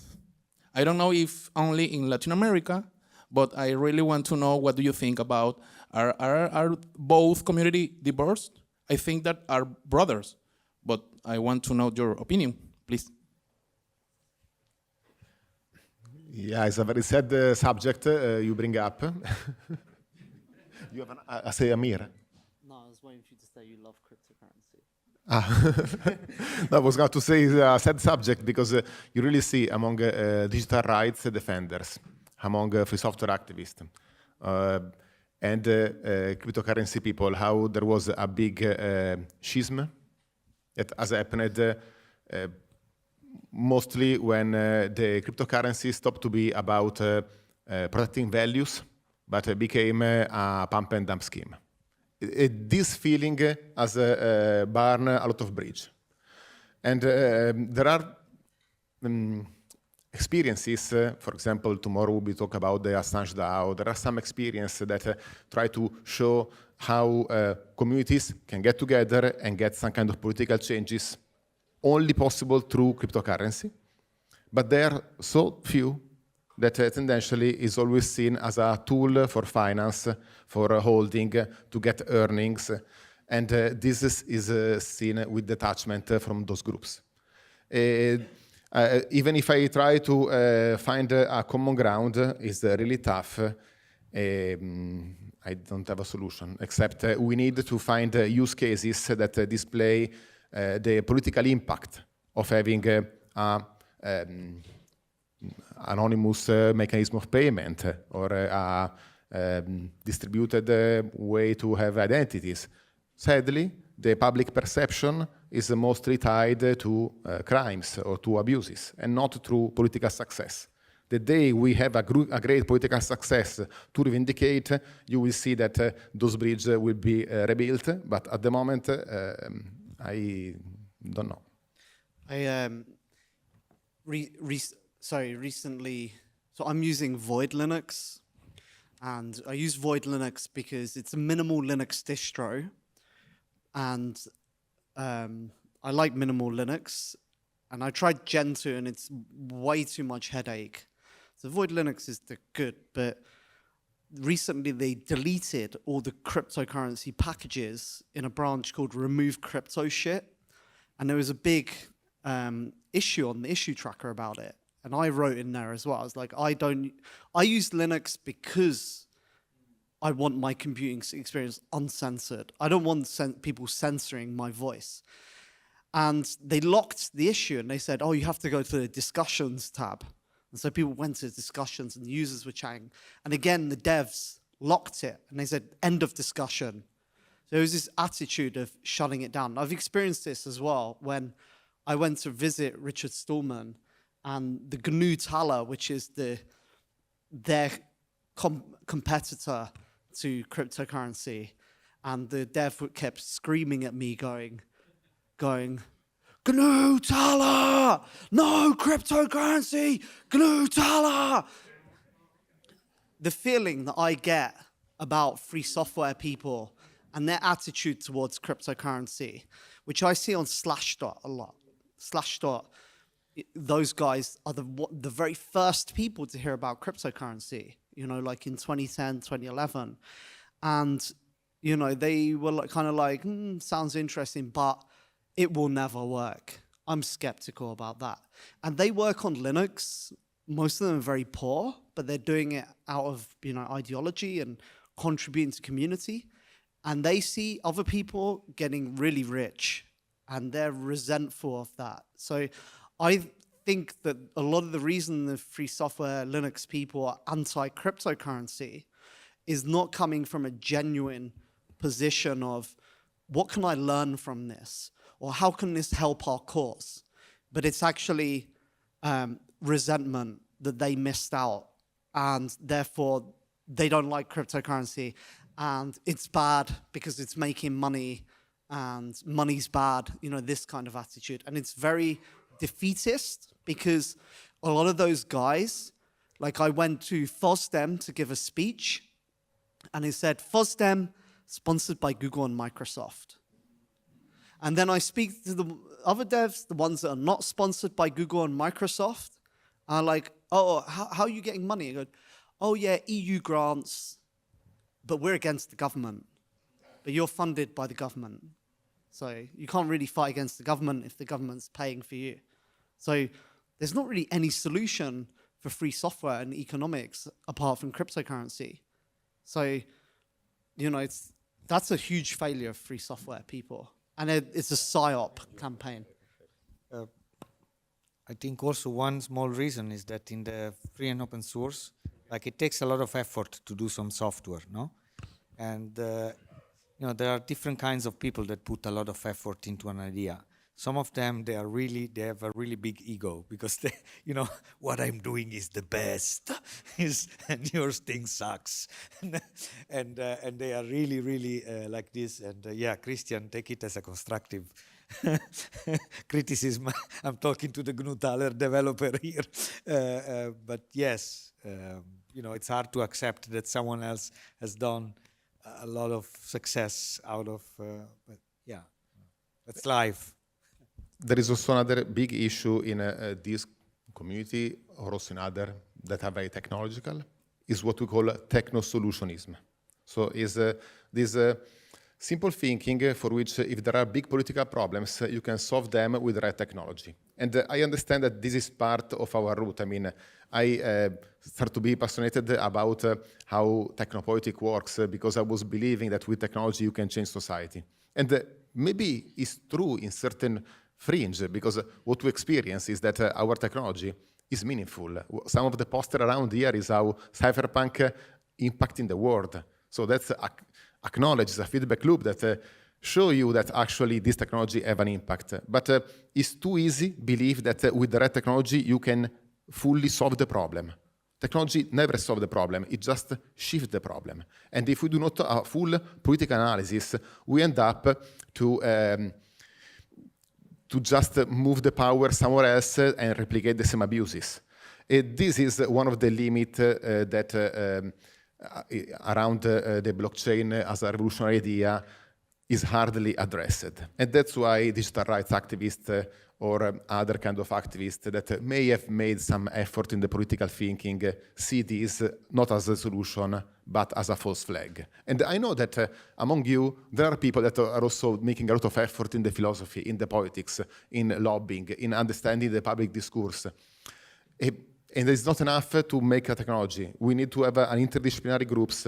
J: I don't know if only in Latin America, but I really want to know what do you think about, are both community divorced? I think that are brothers, but I want to know your opinion, please.
C: Yeah, it's a very sad subject you bring up. You have I say Amir.
B: waiting for you to say you love cryptocurrency.
C: I was going to say it's a sad subject because you really see among digital rights defenders, among free software activists, and cryptocurrency people, how there was a big schism that has happened mostly when the cryptocurrency stopped to be about protecting values, but became a pump and dump scheme. This feeling has burned a lot of bridge. And there are experiences, for example, tomorrow we talk about the Assange DAO. There are some experiences that try to show how communities can get together and get some kind of political changes only possible through cryptocurrency. But they are so few that tendentially is always seen as a tool for finance, for holding, to get earnings. And this is seen with detachment from those groups. Even if I try to find a common ground, it's really tough. I don't have a solution, except we need to find use cases that display the political impact of having anonymous mechanism of payment or a distributed way to have identities. Sadly, the public perception is mostly tied to crimes or to abuses and not through political success. The day we have a great political success to revindicate, you will see that those bridges will be rebuilt, but at the moment, I don't know.
B: I recently, so I'm using Void Linux, and I use Void Linux because it's a minimal Linux distro, and I like minimal Linux, and I tried Gentoo, and it's way too much headache. So Void Linux is good, but recently they deleted all the cryptocurrency packages in a branch called Remove Crypto Shit, and there was a big issue on the issue tracker about it. And I wrote in there as well. I was like, I use Linux because I want my computing experience uncensored. I don't want people censoring my voice. And they locked the issue and they said, oh, you have to go to the discussions tab. And so people went to discussions and the users were chatting. And again, the devs locked it and they said, end of discussion. So there was this attitude of shutting it down. I've experienced this as well when I went to visit Richard Stallman and the GNU Tala, which is their competitor to cryptocurrency. And the dev kept screaming at me going, GNU Tala! No cryptocurrency! GNU Tala! The feeling that I get about free software people and their attitude towards cryptocurrency, which I see on Slashdot a lot. Slashdot, those guys are the very first people to hear about cryptocurrency, you know, like in 2010, 2011. And, you know, they were like, kind of like, sounds interesting, but it will never work. I'm skeptical about that. And they work on Linux. Most of them are very poor, but they're doing it out of, you know, ideology and contributing to community. And they see other people getting really rich and they're resentful of that. So I think that a lot of the reason the free software Linux people are anti-cryptocurrency is not coming from a genuine position of what can I learn from this? Or how can this help our cause? But it's actually resentment that they missed out and therefore they don't like cryptocurrency and it's bad because it's making money and money's bad, you know, this kind of attitude. And it's very defeatist because a lot of those guys, like I went to FOSDEM to give a speech and it said FOSDEM sponsored by Google and Microsoft. And then I speak to the other devs, the ones that are not sponsored by Google and Microsoft, are like, oh, how are you getting money? I go, oh yeah, EU grants, but we're against the government. But you're funded by the government. So you can't really fight against the government if the government's paying for you. So there's not really any solution for free software and economics apart from cryptocurrency. So, you know, That's a huge failure of free software, people. And it's a PSYOP campaign.
D: I think also one small reason is that in the free and open source, like it takes a lot of effort to do some software, no? And you know, there are different kinds of people that put a lot of effort into an idea. Some of them, they have a really big ego because they, you know, what I'm doing is the best, and your thing sucks, and they are really like this. And yeah, Christian, take it as a constructive criticism. I'm talking to the GNU Thaler developer here, but yes, you know, it's hard to accept that someone else has done a lot of success out of. But yeah, that's life.
C: There is also another big issue in this community, or also in other that are very technological, is what we call techno-solutionism. So is this simple thinking for which if there are big political problems, you can solve them with the right technology. And I understand that this is part of our root. I mean, I start to be passionate about how technopolitics works because I was believing that with technology you can change society. And maybe it's true in certain fringe, because what we experience is that our technology is meaningful. Some of the poster around here is how cypherpunk impacting the world. So that's acknowledges a feedback loop that show you that actually this technology have an impact. But it's too easy believe that with the right technology you can fully solve the problem. Technology never solves the problem, it just shifts the problem. And if we do not a full political analysis, we end up to just move the power somewhere else and replicate the same abuses. This is one of the limits that around the blockchain as a revolutionary idea is hardly addressed. And that's why digital rights activists or other kind of activists that may have made some effort in the political thinking see this not as a solution, but as a false flag. And I know that among you, there are people that are also making a lot of effort in the philosophy, in the politics, in lobbying, in understanding the public discourse. And it's not enough to make a technology. We need to have an interdisciplinary groups,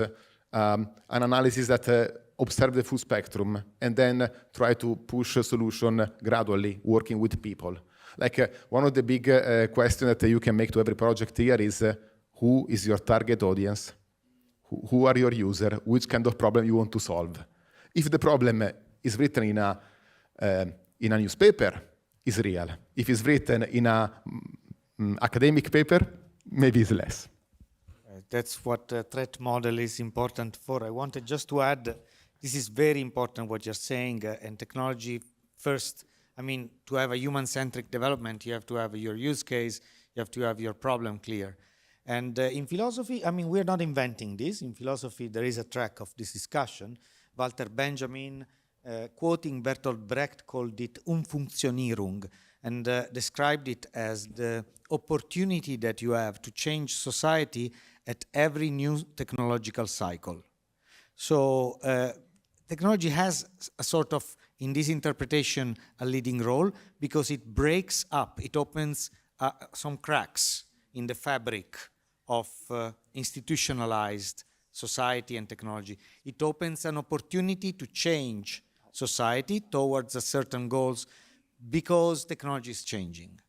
C: an analysis that observe the full spectrum, and then try to push a solution gradually, working with people. Like one of the big questions that you can make to every project here is, who is your target audience? Who are your users? Which kind of problem you want to solve? If the problem is written in a newspaper, it's real. If it's written in a academic paper, maybe it's less.
D: That's what the threat model is important for. I wanted just to add, this is very important what you're saying, and technology first. I mean, to have a human-centric development, you have to have your use case, you have to have your problem clear. And in philosophy, I mean, we're not inventing this. In philosophy, there is a track of this discussion. Walter Benjamin, quoting Bertolt Brecht, called it Umfunktionierung, and described it as the opportunity that you have to change society at every new technological cycle. So technology has a sort of, in this interpretation, a leading role because it breaks up, it opens some cracks in the fabric of institutionalized society and technology. It opens an opportunity to change society towards a certain goals because technology is changing.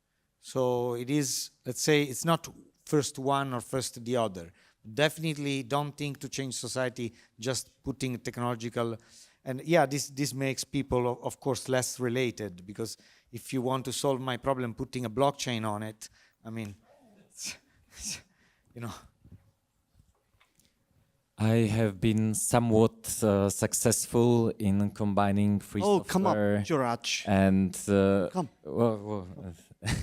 D: So it is, let's say, it's not first one or first the other. Definitely don't think to change society just putting technological, and yeah, this makes people of course less related, because if you want to solve my problem putting a blockchain on it, I mean, you know.
K: I have been somewhat successful in combining free software.
B: Oh, come up, Juraj.
K: And
B: come.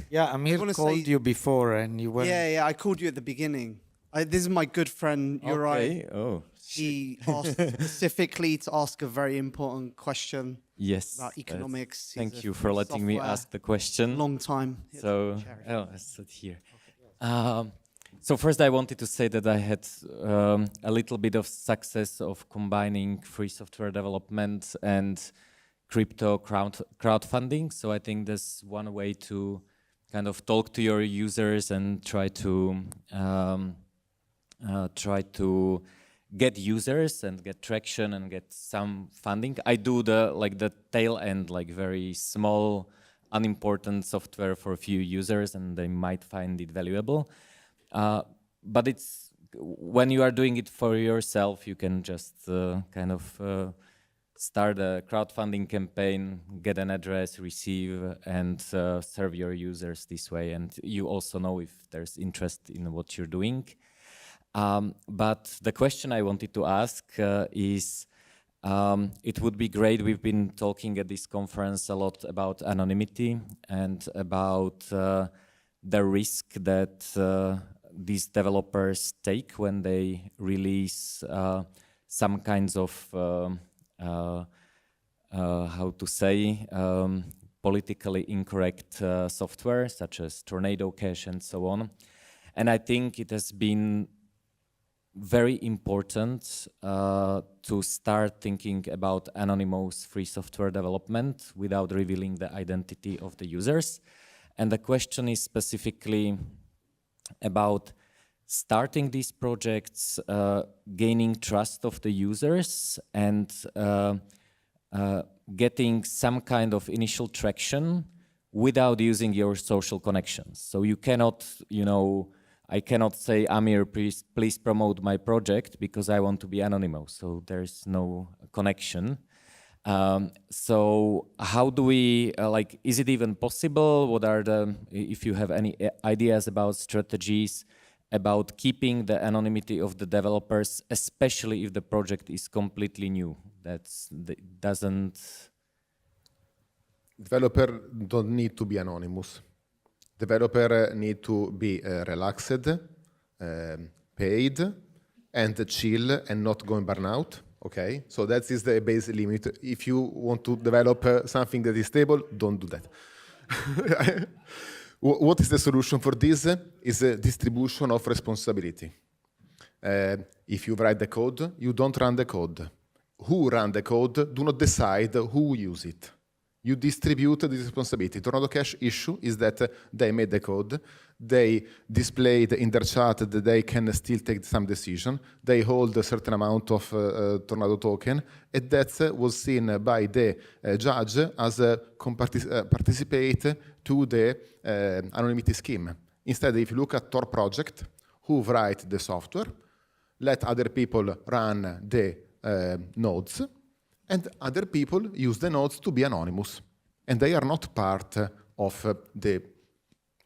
D: Yeah, Amir called you before, and you were.
B: Yeah, I called you at the beginning. This is my good friend Uri.
K: Okay. Oh.
B: He asked specifically to ask a very important question.
K: Yes.
B: About economics.
K: Thank you for letting me ask the question.
B: Long time.
K: So, I sit here. So first I wanted to say that I had a little bit of success of combining free software development and crypto crowdfunding. So I think that's one way to kind of talk to your users and try to get users and get traction and get some funding. I do the tail end, like very small, unimportant software for a few users, and they might find it valuable. But it's when you are doing it for yourself, you can just kind of start a crowdfunding campaign, get an address, receive, and serve your users this way. And you also know if there's interest in what you're doing. But the question I wanted to ask is, it would be great, we've been talking at this conference a lot about anonymity and about the risk that these developers take when they release some kinds of how to say, politically incorrect software, such as Tornado Cash and so on. And I think it has been very important to start thinking about anonymous free software development without revealing the identity of the users. And the question is specifically about starting these projects, gaining trust of the users, and getting some kind of initial traction without using your social connections. So you cannot, I cannot say, Amir, please promote my project because I want to be anonymous. So there's no connection. So how do we, is it even possible? What are if you have any ideas about strategies about keeping the anonymity of the developers, especially if the project is completely new?
C: Developer don't need to be anonymous. Developer need to be relaxed, paid, and chill, and not go in burnout. Okay, so that is the base limit. If you want to develop something that is stable, don't do that. What is the solution for this? Is a distribution of responsibility. If you write the code, you don't run the code. Who run the code do not decide who use it. You distribute the responsibility. Tornado Cash issue is that they made the code, they displayed in their chat that they can still take some decision, they hold a certain amount of Tornado token, and that was seen by the judge as participate to the anonymity scheme. Instead, if you look at Tor project, who write the software, let other people run the nodes, and other people use the nodes to be anonymous. And they are not part of the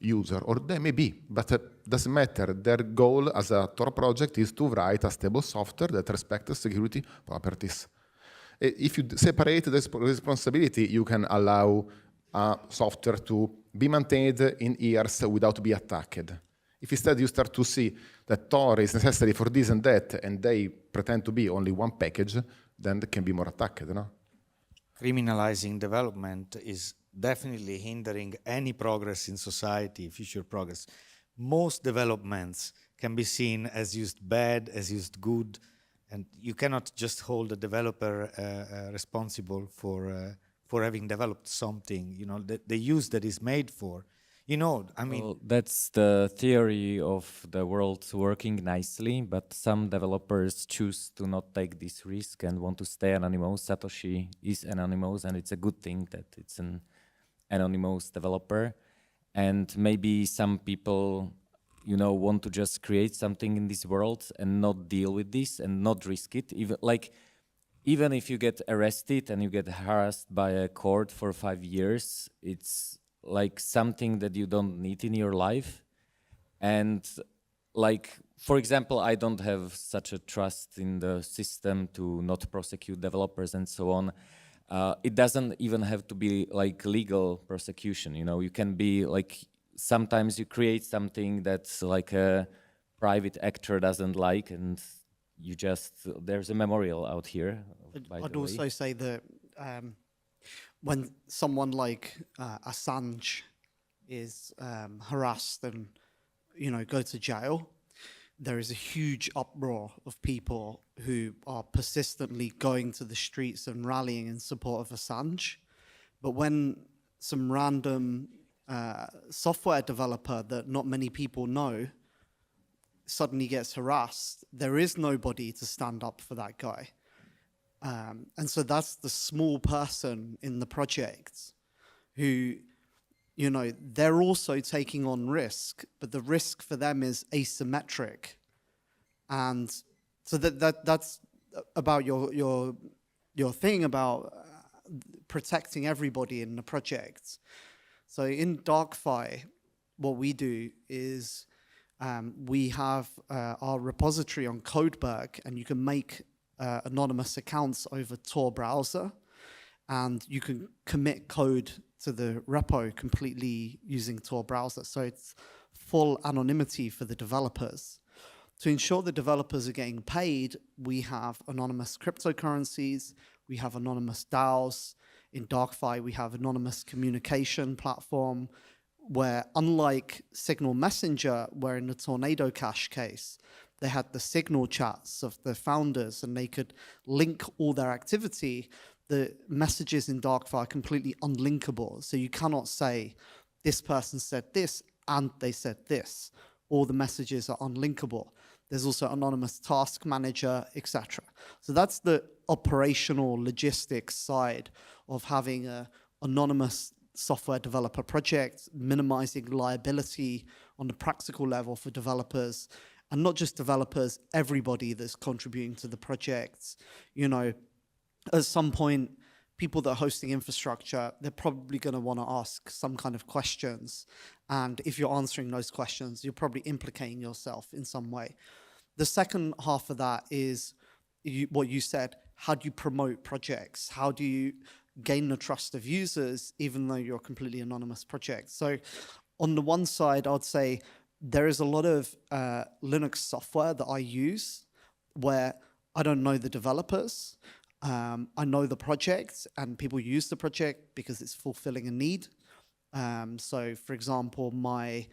C: user, or they may be, but it doesn't matter. Their goal as a Tor project is to write a stable software that respects security properties. If you separate the responsibility, you can allow a software to be maintained in years without being attacked. If instead you start to see that Tor is necessary for this and that, and they pretend to be only one package, then they can be more attacked, no?
D: Criminalizing development is definitely hindering any progress in society, future progress. Most developments can be seen as used bad, as used good, and you cannot just hold a developer responsible for having developed something, the use that is made for.
K: Well, that's the theory of the world working nicely, but some developers choose to not take this risk and want to stay anonymous. Satoshi is anonymous, and it's a good thing that it's an anonymous developer. And maybe some people, want to just create something in this world and not deal with this and not risk it. Even if you get arrested and you get harassed by a court for 5 years, it's like something that you don't need in your life. And for example, I don't have such a trust in the system to not prosecute developers and so on. It doesn't even have to be legal prosecution. You can be sometimes you create something that's like a private actor doesn't like, and you there's a memorial out here.
B: I'd also say that when someone like Assange is harassed and go to jail, there is a huge uproar of people who are persistently going to the streets and rallying in support of Assange. But when some random software developer that not many people know suddenly gets harassed, there is nobody to stand up for that guy. And so that's the small person in the project who, you know, they're also taking on risk, but the risk for them is asymmetric. And so that's about your thing about protecting everybody in the project. So in DarkFi, what we do is we have our repository on Codeberg, and you can make anonymous accounts over Tor browser, and you can commit code to the repo completely using Tor browser. So it's full anonymity for the developers. To ensure the developers are getting paid, we have anonymous cryptocurrencies, we have anonymous DAOs. In DarkFi, we have anonymous communication platform, where unlike Signal Messenger, where in the Tornado Cash case, they had the Signal chats of the founders and they could link all their activity, the messages in DarkFi are completely unlinkable. So you cannot say, this person said this and they said this. All the messages are unlinkable. There's also anonymous task manager, etc. So that's the operational logistics side of having an anonymous software developer project, minimizing liability on the practical level for developers, and not just developers, everybody that's contributing to the project. You know, at some point, people that are hosting infrastructure, they're probably going to want to ask some kind of questions. And if you're answering those questions, you're probably implicating yourself in some way. The second half of that is what you said. How do you promote projects? How do you gain the trust of users, even though you're a completely anonymous project? So on the one side, I'd say there is a lot of Linux software that I use where I don't know the developers. I know the project, and people use the project because it's fulfilling a need. So for example, my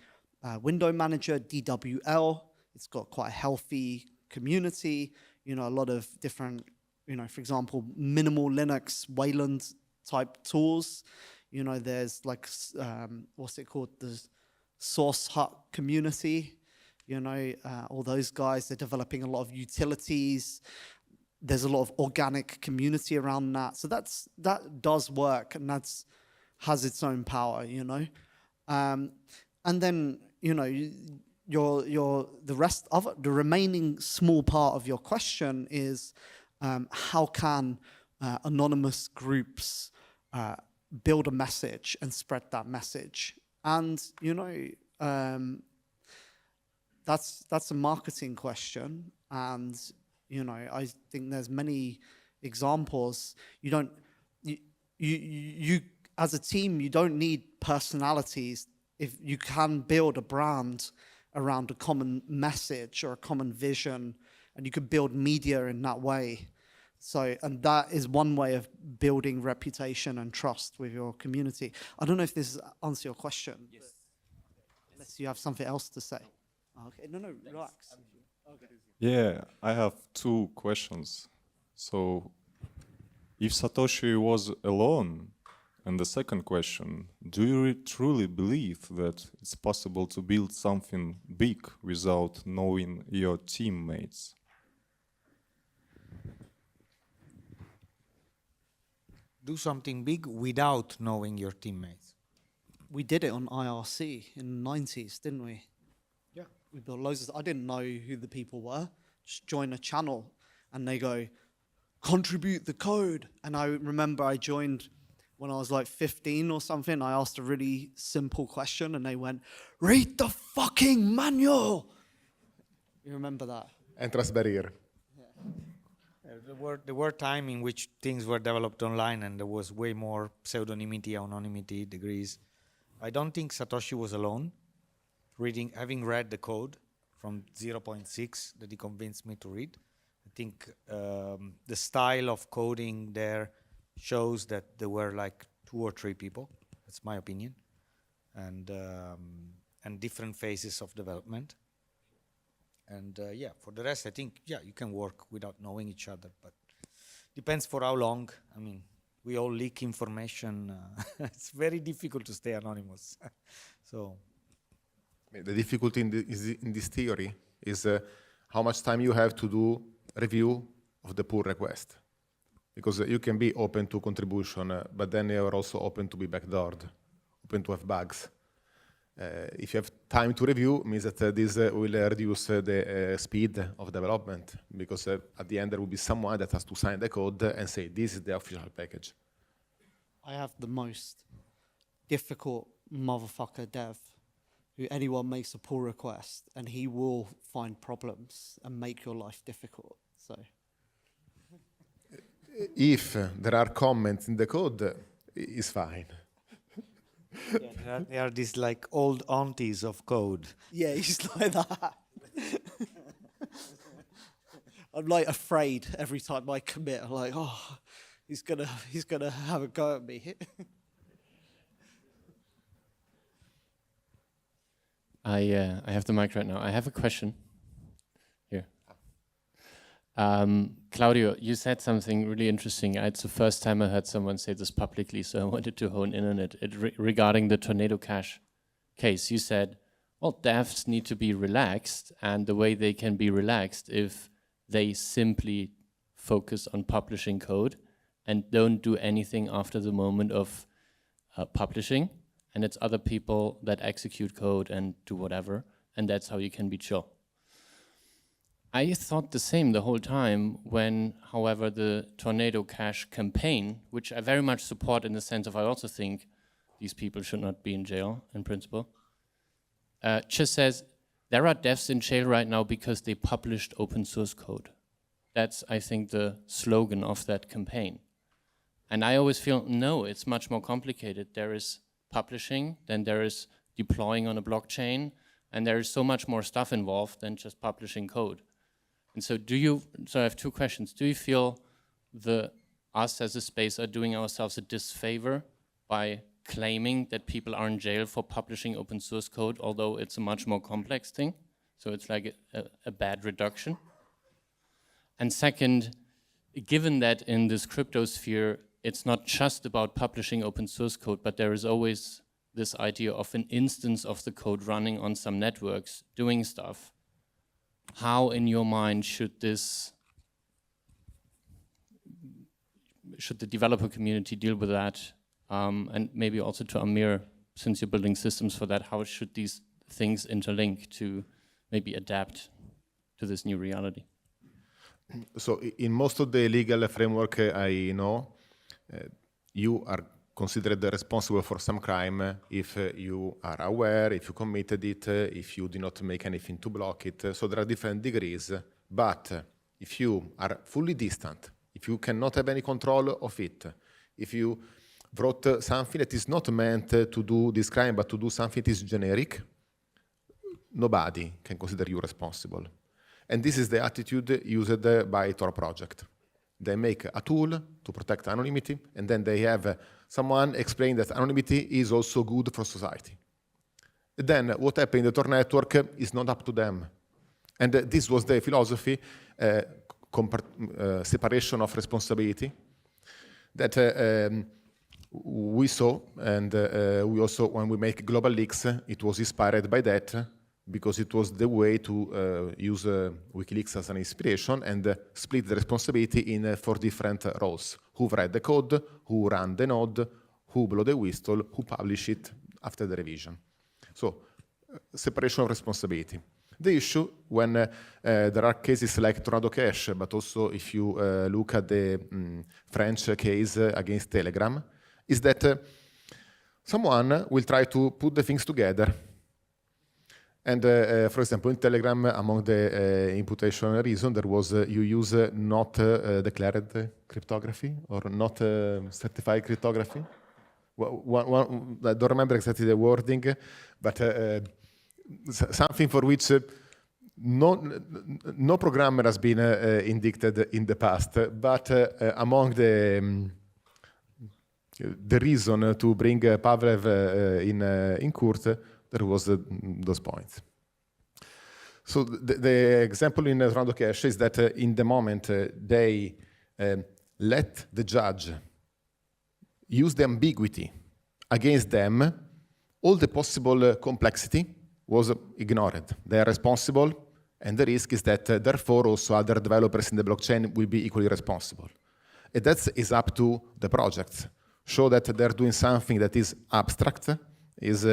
B: window manager, DWL, it's got quite a healthy community, you know, a lot of different, you know, for example, minimal Linux Wayland type tools. You know, there's like, what's it called? The Source Hut community, you know, all those guys, they're developing a lot of utilities. There's a lot of organic community around that. So that does work, and has its own power, you know. And then, you know, the remaining small part of your question is how can anonymous groups build a message and spread that message? And, you know, that's a marketing question. And, you know, I think there's many examples. You as a team, you don't need personalities. If you can build a brand around a common message or a common vision, and you can build media in that way. So, and that is one way of building reputation and trust with your community. I don't know if this answers your question. Yes. Unless you have something else to say. Okay, no, relax. Okay.
F: Yeah, I have two questions. So, if Satoshi was alone, and the second question, do you truly believe that it's possible to build something big without knowing your teammates?
D: Do something big without knowing your teammates.
B: We did it on IRC in the 90s, didn't we?
D: Yeah.
B: We built loads of, I didn't know who the people were. Just join a channel and they go, contribute the code. And I remember I joined when I was like 15 or something. I asked a really simple question and they went, read the fucking manual. You remember that?
C: Entrance barrier.
D: There were times in which things were developed online and there was way more pseudonymity, anonymity degrees. I don't think Satoshi was alone. Having read the code from 0.6 that he convinced me to read, I think the style of coding there shows that there were like 2 or 3 people. That's my opinion, and different phases of development. And yeah, for the rest, I think, yeah, you can work without knowing each other, but depends for how long. I mean, we all leak information. It's very difficult to stay anonymous. So
C: the difficulty in this theory is how much time you have to do review of the pull request. Because you can be open to contribution, but then you are also open to be backdoored, open to have bugs. If you have time to review, means that this will reduce the speed of development, because at the end there will be someone that has to sign the code and say, this is the official package.
B: I have the most difficult motherfucker dev who anyone makes a pull request and he will find problems and make your life difficult. So
C: if there are comments in the code, it's fine.
D: Yeah, they are these like old aunties of code.
B: yeah, he's like that. I'm like afraid every time I commit. I'm like, oh, he's gonna have a go at me.
L: I have the mic right now. I have a question. Here. Claudio, you said something really interesting. It's the first time I heard someone say this publicly, so I wanted to hone in on it. Regarding the Tornado Cash case, you said, well, devs need to be relaxed, and the way they can be relaxed if they simply focus on publishing code and don't do anything after the moment of publishing. And it's other people that execute code and do whatever, and that's how you can be chill. I thought the same the whole time when, however, the Tornado Cash campaign, which I very much support in the sense of I also think these people should not be in jail in principle, just says there are devs in jail right now because they published open source code. That's, I think, the slogan of that campaign. And I always feel, no, it's much more complicated. There is publishing, then there is deploying on a blockchain, and there is so much more stuff involved than just publishing code. And so so I have two questions. Do you feel us as a space are doing ourselves a disfavor by claiming that people are in jail for publishing open source code, although it's a much more complex thing? So it's like a bad reduction. And second, given that in this crypto sphere, it's not just about publishing open source code, but there is always this idea of an instance of the code running on some networks doing stuff. How, in your mind, should the developer community deal with that? And maybe also to Amir, since you're building systems for that, how should these things interlink to maybe adapt to this new reality?
C: So in most of the legal framework I know, you are considered responsible for some crime if you are aware, if you committed it, if you did not make anything to block it. So there are different degrees. But if you are fully distant, if you cannot have any control of it, if you wrote something that is not meant to do this crime, but to do something that is generic, nobody can consider you responsible. And this is the attitude used by Tor project. They make a tool to protect anonymity, and then they have someone explain that anonymity is also good for society. Then what happened in the Tor network is not up to them. And this was the philosophy, separation of responsibility, that we saw, and we also, when we make global leaks, it was inspired by that, because it was the way to use WikiLeaks as an inspiration and split the responsibility in 4 different roles. Who read the code, who ran the node, who blew the whistle, who published it after the revision. So, separation of responsibility. The issue, when there are cases like Tornado Cash, but also if you look at the French case against Telegram, is that someone will try to put the things together. And for example, in Telegram, among the imputation reason, there was you use not declared cryptography or not certified cryptography. I don't remember exactly the wording, but something for which no programmer has been indicted in the past. But among the reason to bring Pavlev in court, there was those points. So the example in Tornado Cash is that in the moment they let the judge use the ambiguity against them, all the possible complexity was ignored. They are responsible, And the risk is that, therefore, also other developers in the blockchain will be equally responsible. And that is up to the projects. Show that they're doing something that is abstract, is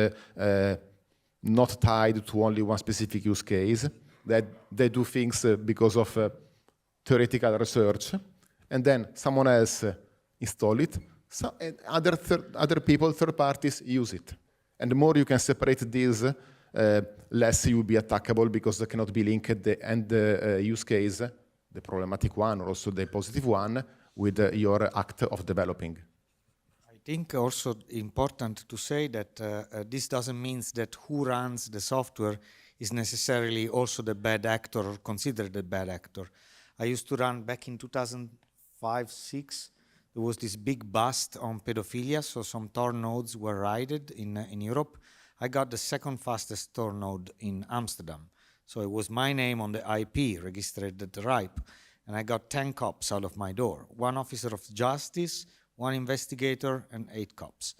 C: not tied to only one specific use case, that they do things because of theoretical research, and then someone else install it, and other people, third parties, use it. And the more you can separate these, less you will be attackable, because they cannot be linked, the use case, the problematic one or also the positive one, with your act of developing.
D: I think also important to say that this doesn't mean that who runs the software is necessarily also the bad actor or considered the bad actor. I used to run back in 2005-06. There was this big bust on pedophilia, so some Tor nodes were raided in Europe. I got the second fastest Tor node in Amsterdam. So it was my name on the IP registered at the RIPE. And I got 10 cops out of my door. 1 officer of justice, 1 investigator, and 8 cops.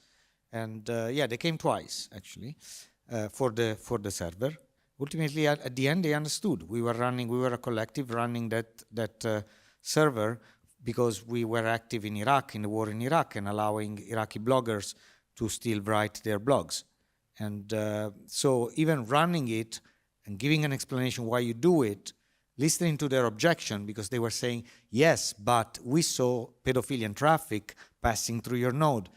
D: And yeah, they came twice, actually, for the server. Ultimately, at the end, they understood. We were a collective running that server because we were active in Iraq, in the war in Iraq, and allowing Iraqi bloggers to still write their blogs. And so even running it and giving an explanation why you do it, listening to their objection, because they were saying, yes, but we saw pedophilian traffic passing through your node.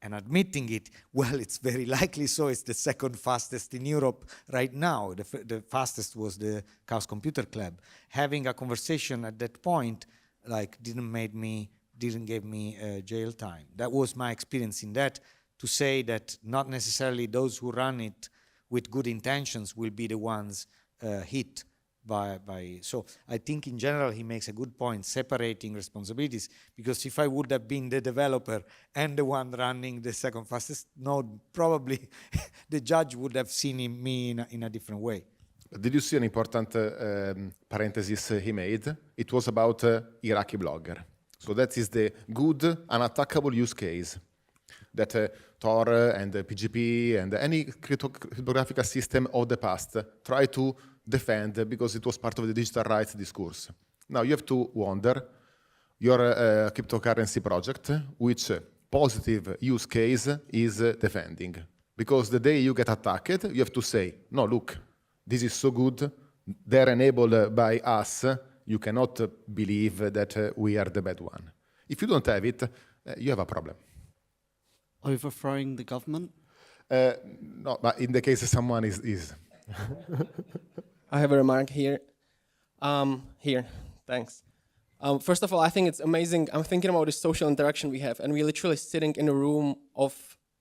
D: And admitting it, well, it's very likely so. It's the second fastest in Europe right now. The fastest was the Chaos Computer Club. Having a conversation at that point, like, didn't give me jail time. That was my experience in that, to say that not necessarily those who run it with good intentions will be the ones hit by. So I think in general he makes a good point, separating responsibilities, because if I would have been the developer and the one running the second fastest node, probably the judge would have seen me in a different way.
C: Did you see an important parenthesis he made? It was about Iraqi blogger. So that is the good, unattackable use case that Tor and PGP and any cryptographic system of the past try to defend, because it was part of the digital rights discourse. Now you have to wonder your cryptocurrency project, which positive use case is defending. Because the day you get attacked, you have to say, no, look, this is so good, they're enabled by us, you cannot believe that we are the bad one. If you don't have it, you have a problem.
B: Overthrowing the government?
C: No, but in the case someone is.
M: I have a remark here. Thanks. First of all, I think it's amazing. I'm thinking about the social interaction we have, and we're literally sitting in a room or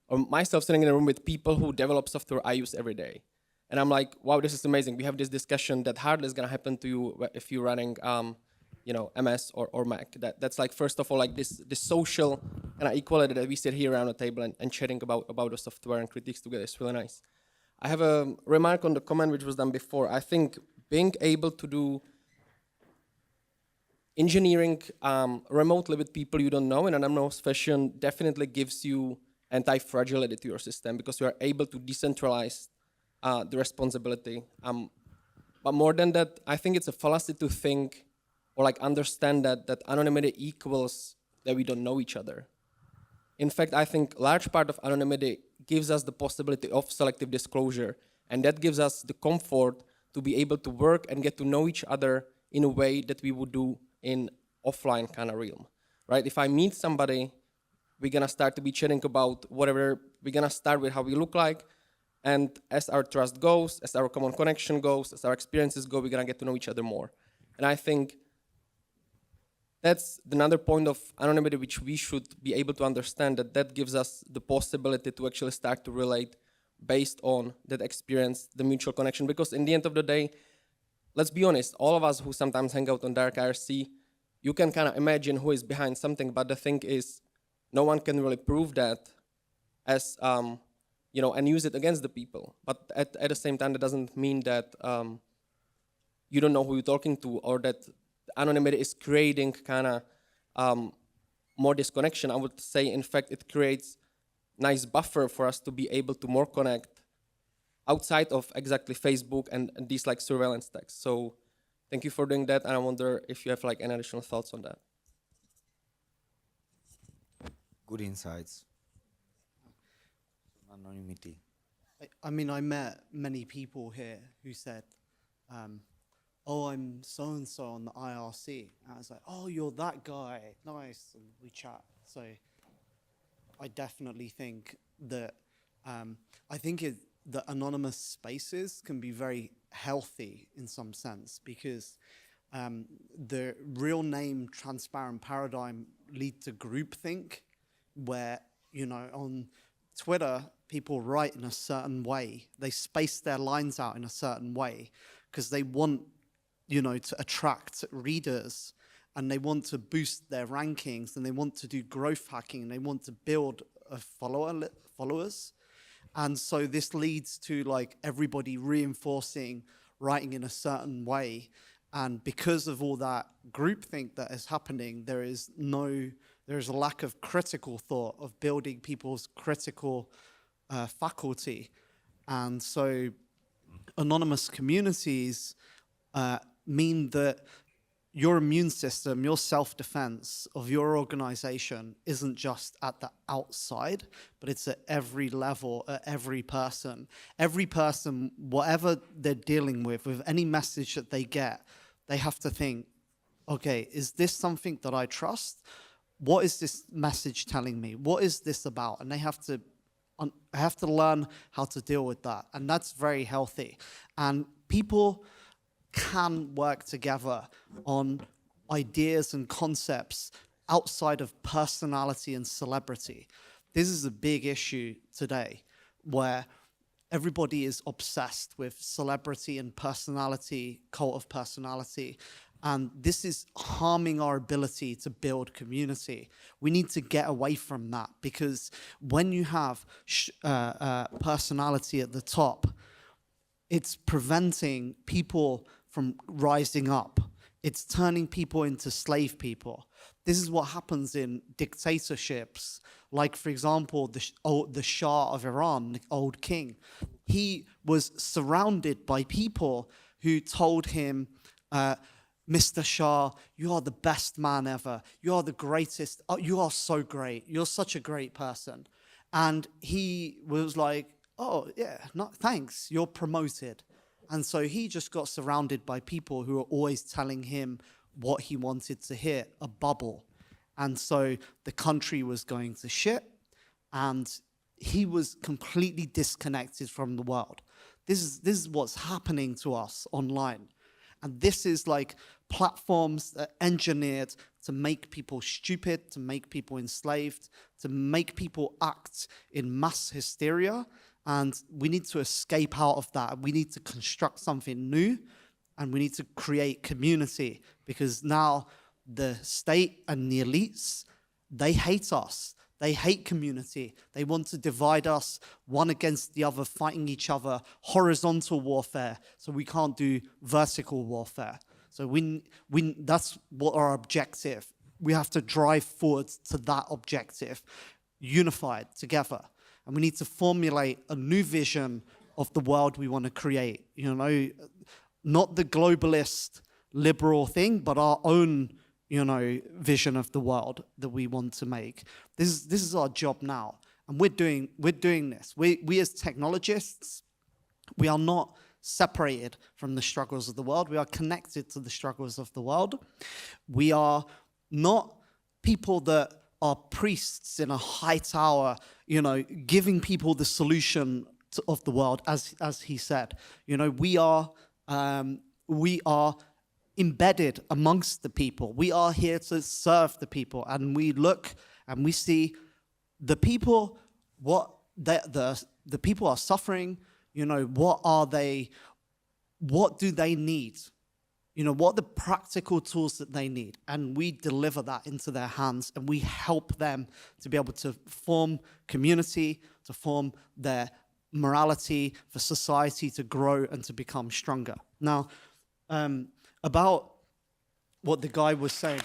M: myself sitting in a room with people who develop software I use every day. And I'm like, wow, this is amazing. We have this discussion that hardly is going to happen to you if you're running, MS or Mac. That's like, first of all, like this social and equality that we sit here around the table and chatting about the software and critiques together is really nice. I have a remark on the comment which was done before. I think being able to do engineering remotely with people you don't know in an anonymous fashion definitely gives you anti-fragility to your system, because you are able to decentralize the responsibility. But more than that, I think it's a fallacy to think or like understand that anonymity equals that we don't know each other. In fact, I think large part of anonymity gives us the possibility of selective disclosure, and that gives us the comfort to be able to work and get to know each other in a way that we would do in offline kind of realm, right? If I meet somebody, we're gonna start to be chatting about whatever, we're gonna start with how we look like, and as our trust goes, as our common connection goes, as our experiences go, we're gonna get to know each other more. And I think that's another point of anonymity which we should be able to understand, that gives us the possibility to actually start to relate based on that experience, the mutual connection. Because in the end of the day, let's be honest, all of us who sometimes hang out on dark IRC, you can kind of imagine who is behind something, but the thing is, no one can really prove that as, and use it against the people. But at the same time, that doesn't mean that you don't know who you're talking to, or that anonymity is creating kind of more disconnection. I would say, in fact, it creates nice buffer for us to be able to more connect outside of exactly Facebook and these like surveillance texts. So thank you for doing that, and I wonder if you have like any additional thoughts on that.
D: Good insights. Anonymity.
B: I mean, I met many people here who said, oh, I'm so-and-so on the IRC. And I was like, oh, you're that guy. Nice. And we chat. So I definitely think that, the anonymous spaces can be very healthy in some sense, because the real name transparent paradigm lead to groupthink, where, you know, on Twitter, people write in a certain way. They space their lines out in a certain way because they want, you know, to attract readers, and they want to boost their rankings, and they want to do growth hacking, and they want to build a followers. And so this leads to like everybody reinforcing writing in a certain way. And because of all that groupthink that is happening, there is a lack of critical thought, of building people's critical faculty. And so anonymous communities mean that your immune system, your self-defense of your organization isn't just at the outside, but it's at every level, at every person. Every person, whatever they're dealing with any message that they get, they have to think, okay, is this something that I trust? What is this message telling me? What is this about? And they have to learn how to deal with that. And that's very healthy. And people can work together on ideas and concepts outside of personality and celebrity. This is a big issue today, where everybody is obsessed with celebrity and personality, cult of personality, and this is harming our ability to build community. We need to get away from that, because when you have personality at the top, it's preventing people from rising up. It's turning people into slave people. This is what happens in dictatorships. Like, for example, the Shah of Iran, the old king. He was surrounded by people who told him, Mr. Shah, you are the best man ever. You are the greatest. Oh, you are so great. You're such a great person. And he was like, oh, yeah, no, thanks. You're promoted. And so he just got surrounded by people who were always telling him what he wanted to hear, a bubble. And so the country was going to shit, and he was completely disconnected from the world. This is what's happening to us online. And this is like platforms that are engineered to make people stupid, to make people enslaved, to make people act in mass hysteria. And we need to escape out of that. We need to construct something new, and we need to create community, because now the state and the elites, they hate us. They hate community. They want to divide us, one against the other, fighting each other, horizontal warfare, so we can't do vertical warfare. So that's what our objective. We have to drive forward to that objective, unified together. And we need to formulate a new vision of the world we want to create. You know, not the globalist liberal thing, but our own, you know, vision of the world that we want to make. This is our job now, and we're doing this. We as technologists, we are not separated from the struggles of the world. We are connected to the struggles of the world. We are not people that are priests in a high tower, you know, giving people the solution of the world, as he said. You know, we are embedded amongst the people. We are here to serve the people, and we look and we see the people, what the people are suffering. You know, what do they need? You know, what are the practical tools that they need? And we deliver that into their hands, and we help them to be able to form community, to form their morality, for society to grow and to become stronger. Now, about what the guy was saying.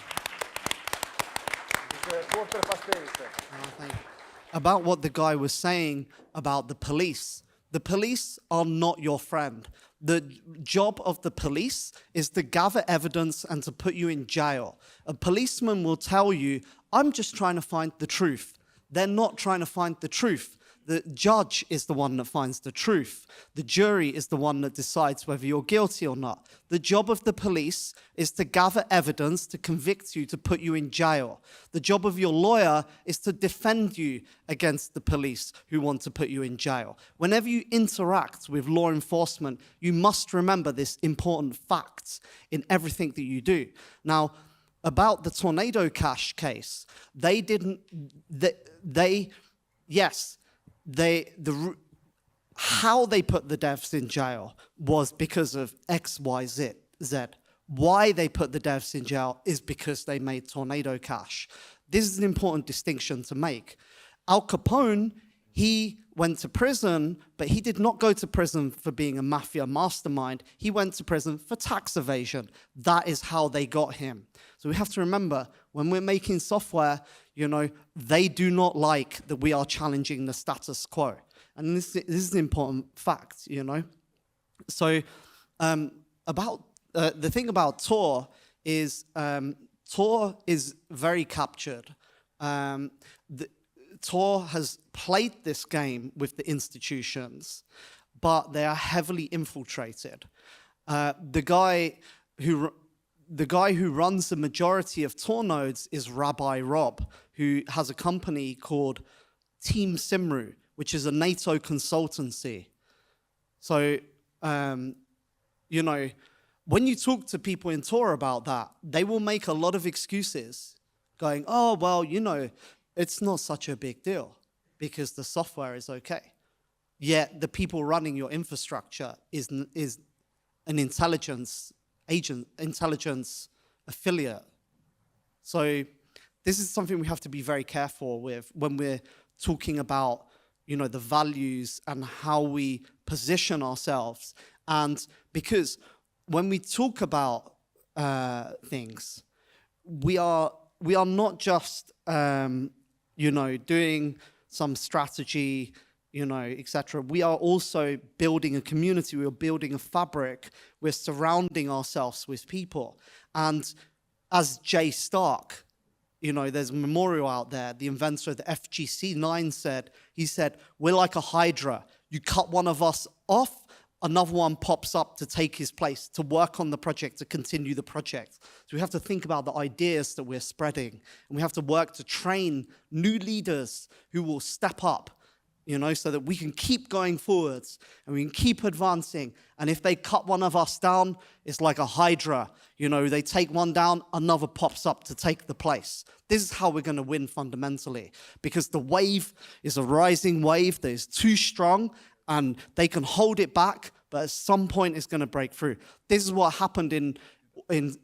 B: About what the guy was saying about the police. The police are not your friend. The job of the police is to gather evidence and to put you in jail. A policeman will tell you, I'm just trying to find the truth. They're not trying to find the truth. The judge is the one that finds the truth. The jury is the one that decides whether you're guilty or not. The job of the police is to gather evidence, to convict you, to put you in jail. The job of your lawyer is to defend you against the police who want to put you in jail. Whenever you interact with law enforcement, you must remember this important fact in everything that you do. Now, about the Tornado Cash case, how they put the devs in jail was because of X, Y, Z. Why they put the devs in jail is because they made Tornado Cash. This is an important distinction to make. Al Capone, he went to prison, but he did not go to prison for being a mafia mastermind. He went to prison for tax evasion. That is how they got him. So we have to remember, when we're making software, they do not like that we are challenging the status quo. And this is an important fact, So about the thing about Tor is very captured. Tor has played this game with the institutions, but they are heavily infiltrated. The guy who runs the majority of Tor nodes is Rabbi Rob, who has a company called Team Simru, which is a NATO consultancy. So, when you talk to people in Tor about that, they will make a lot of excuses, going, oh, well, it's not such a big deal because the software is okay. Yet the people running your infrastructure is an intelligence agent, intelligence affiliate. So this is something we have to be very careful with when we're talking about, the values and how we position ourselves. And because when we talk about things, we are not just, doing some strategy, etc. We are also building a community. We are building a fabric. We're surrounding ourselves with people. And as Jay Stark, there's a memorial out there, the inventor of the FGC9 said, we're like a hydra. You cut one of us off, another one pops up to take his place, to work on the project, to continue the project. So we have to think about the ideas that we're spreading. And we have to work to train new leaders who will step up, so that we can keep going forwards and we can keep advancing. And if they cut one of us down, it's like a hydra. They take one down, another pops up to take the place. This is how we're going to win fundamentally, because the wave is a rising wave that is too strong and they can hold it back, but at some point it's going to break through. This is what happened in,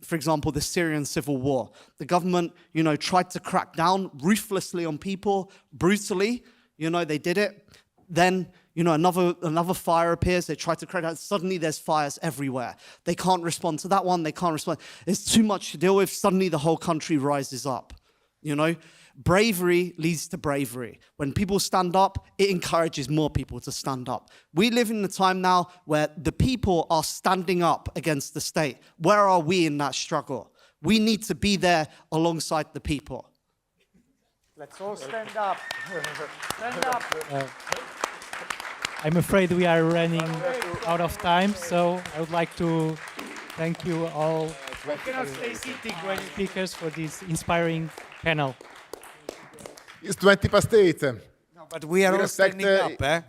B: for example, the Syrian civil war. The government, tried to crack down ruthlessly on people, brutally. They did it. Then, another fire appears. They try to crack down. Suddenly there's fires everywhere. They can't respond to that one. They can't respond. It's too much to deal with. Suddenly the whole country rises up. Bravery leads to bravery. When people stand up, it encourages more people to stand up. We live in a time now where the people are standing up against the state. Where are we in that struggle? We need to be there alongside the people.
N: Let's all stand up. Stand up.
O: I'm afraid we are running out of time, so I would like to thank you all speakers for this inspiring panel.
C: It's 20 past 8.
D: No, but we are all standing up, eh?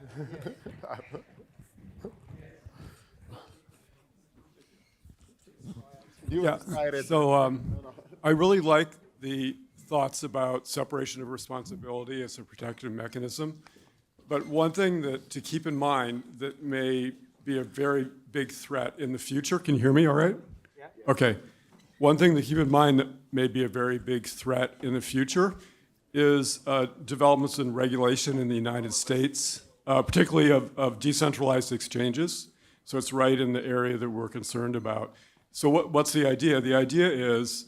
P: Yeah, so I really like the thoughts about separation of responsibility as a protective mechanism. But one thing to keep in mind that may be a very big threat in the future, can you hear me all right? Yeah. Okay. One thing to keep in mind that may be a very big threat in the future is developments in regulation in the United States, particularly of decentralized exchanges. So it's right in the area that we're concerned about. So what's the idea? The idea is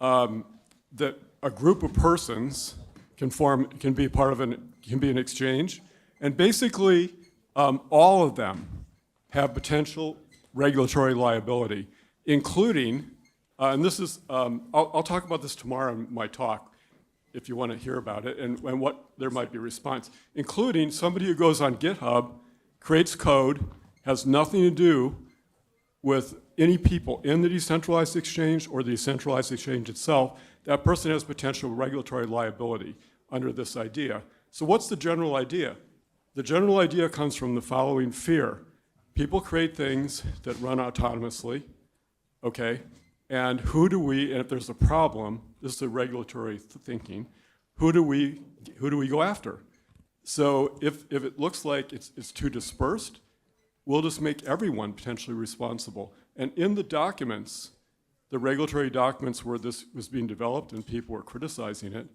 P: that a group of persons can be an exchange, and basically all of them have potential regulatory liability, including, and this is, I'll talk about this tomorrow in my talk, if you want to hear about it, and what there might be a response, including somebody who goes on GitHub, creates code, has nothing to do with any people in the decentralized exchange or the decentralized exchange itself. That person has potential regulatory liability under this idea. So what's the general idea? The general idea comes from the following fear. People create things that run autonomously, okay? And and if there's a problem, this is the regulatory thinking, who do we go after? So if it looks like it's too dispersed, we'll just make everyone potentially responsible. And in the documents, the regulatory documents where this was being developed and people were criticizing it,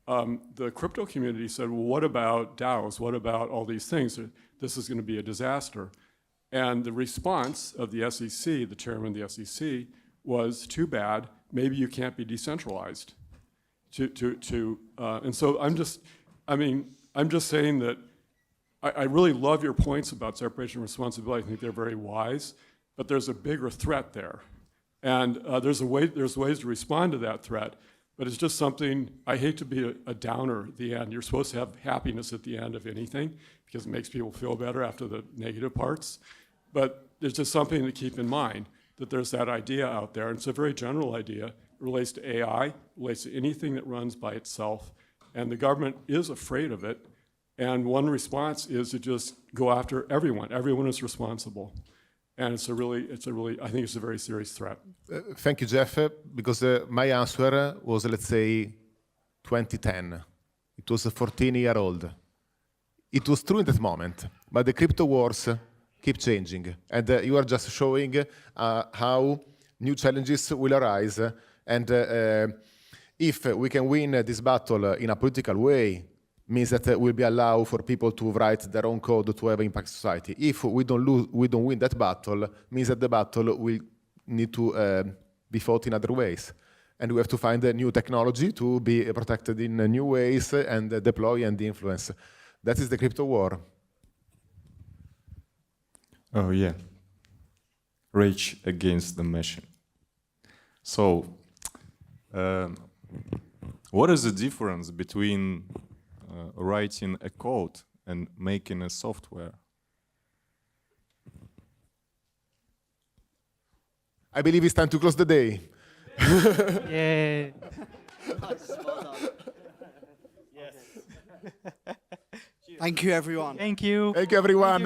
P: the crypto community said, well, what about DAOs? What about all these things? This is going to be a disaster. And the response of the SEC, the chairman of the SEC, was too bad, maybe you can't be decentralized. And so I'm just saying that I really love your points about separation of responsibility. I think they're very wise, but there's a bigger threat there. And there's ways to respond to that threat, but it's just something, I hate to be a downer at the end. You're supposed to have happiness at the end of anything because it makes people feel better after the negative parts. But there's just something to keep in mind, that there's that idea out there, and it's a very general idea. It relates to AI, relates to anything that runs by itself, and the government is afraid of it. And one response is to just go after everyone. Everyone is responsible. And I think it's a very serious threat.
C: Thank you, Jeff, because my answer was, let's say, 2010. It was 14-year-old. It was true in that moment, but the crypto wars keep changing. And you are just showing how new challenges will arise. And if we can win this battle in a political way, means that we'll be allowed for people to write their own code to have impact society. If we don't win that battle, means that the battle will need to be fought in other ways. And we have to find a new technology to be protected in new ways and deploy and influence. That is the crypto war.
F: Oh yeah, rage against the machine. So, what is the difference between writing a code and making a software?
C: I believe it's time to close the day.
O: Yeah.
B: Nice, well done. Yes. Thank you, everyone.
O: Thank you.
C: Thank you, everyone.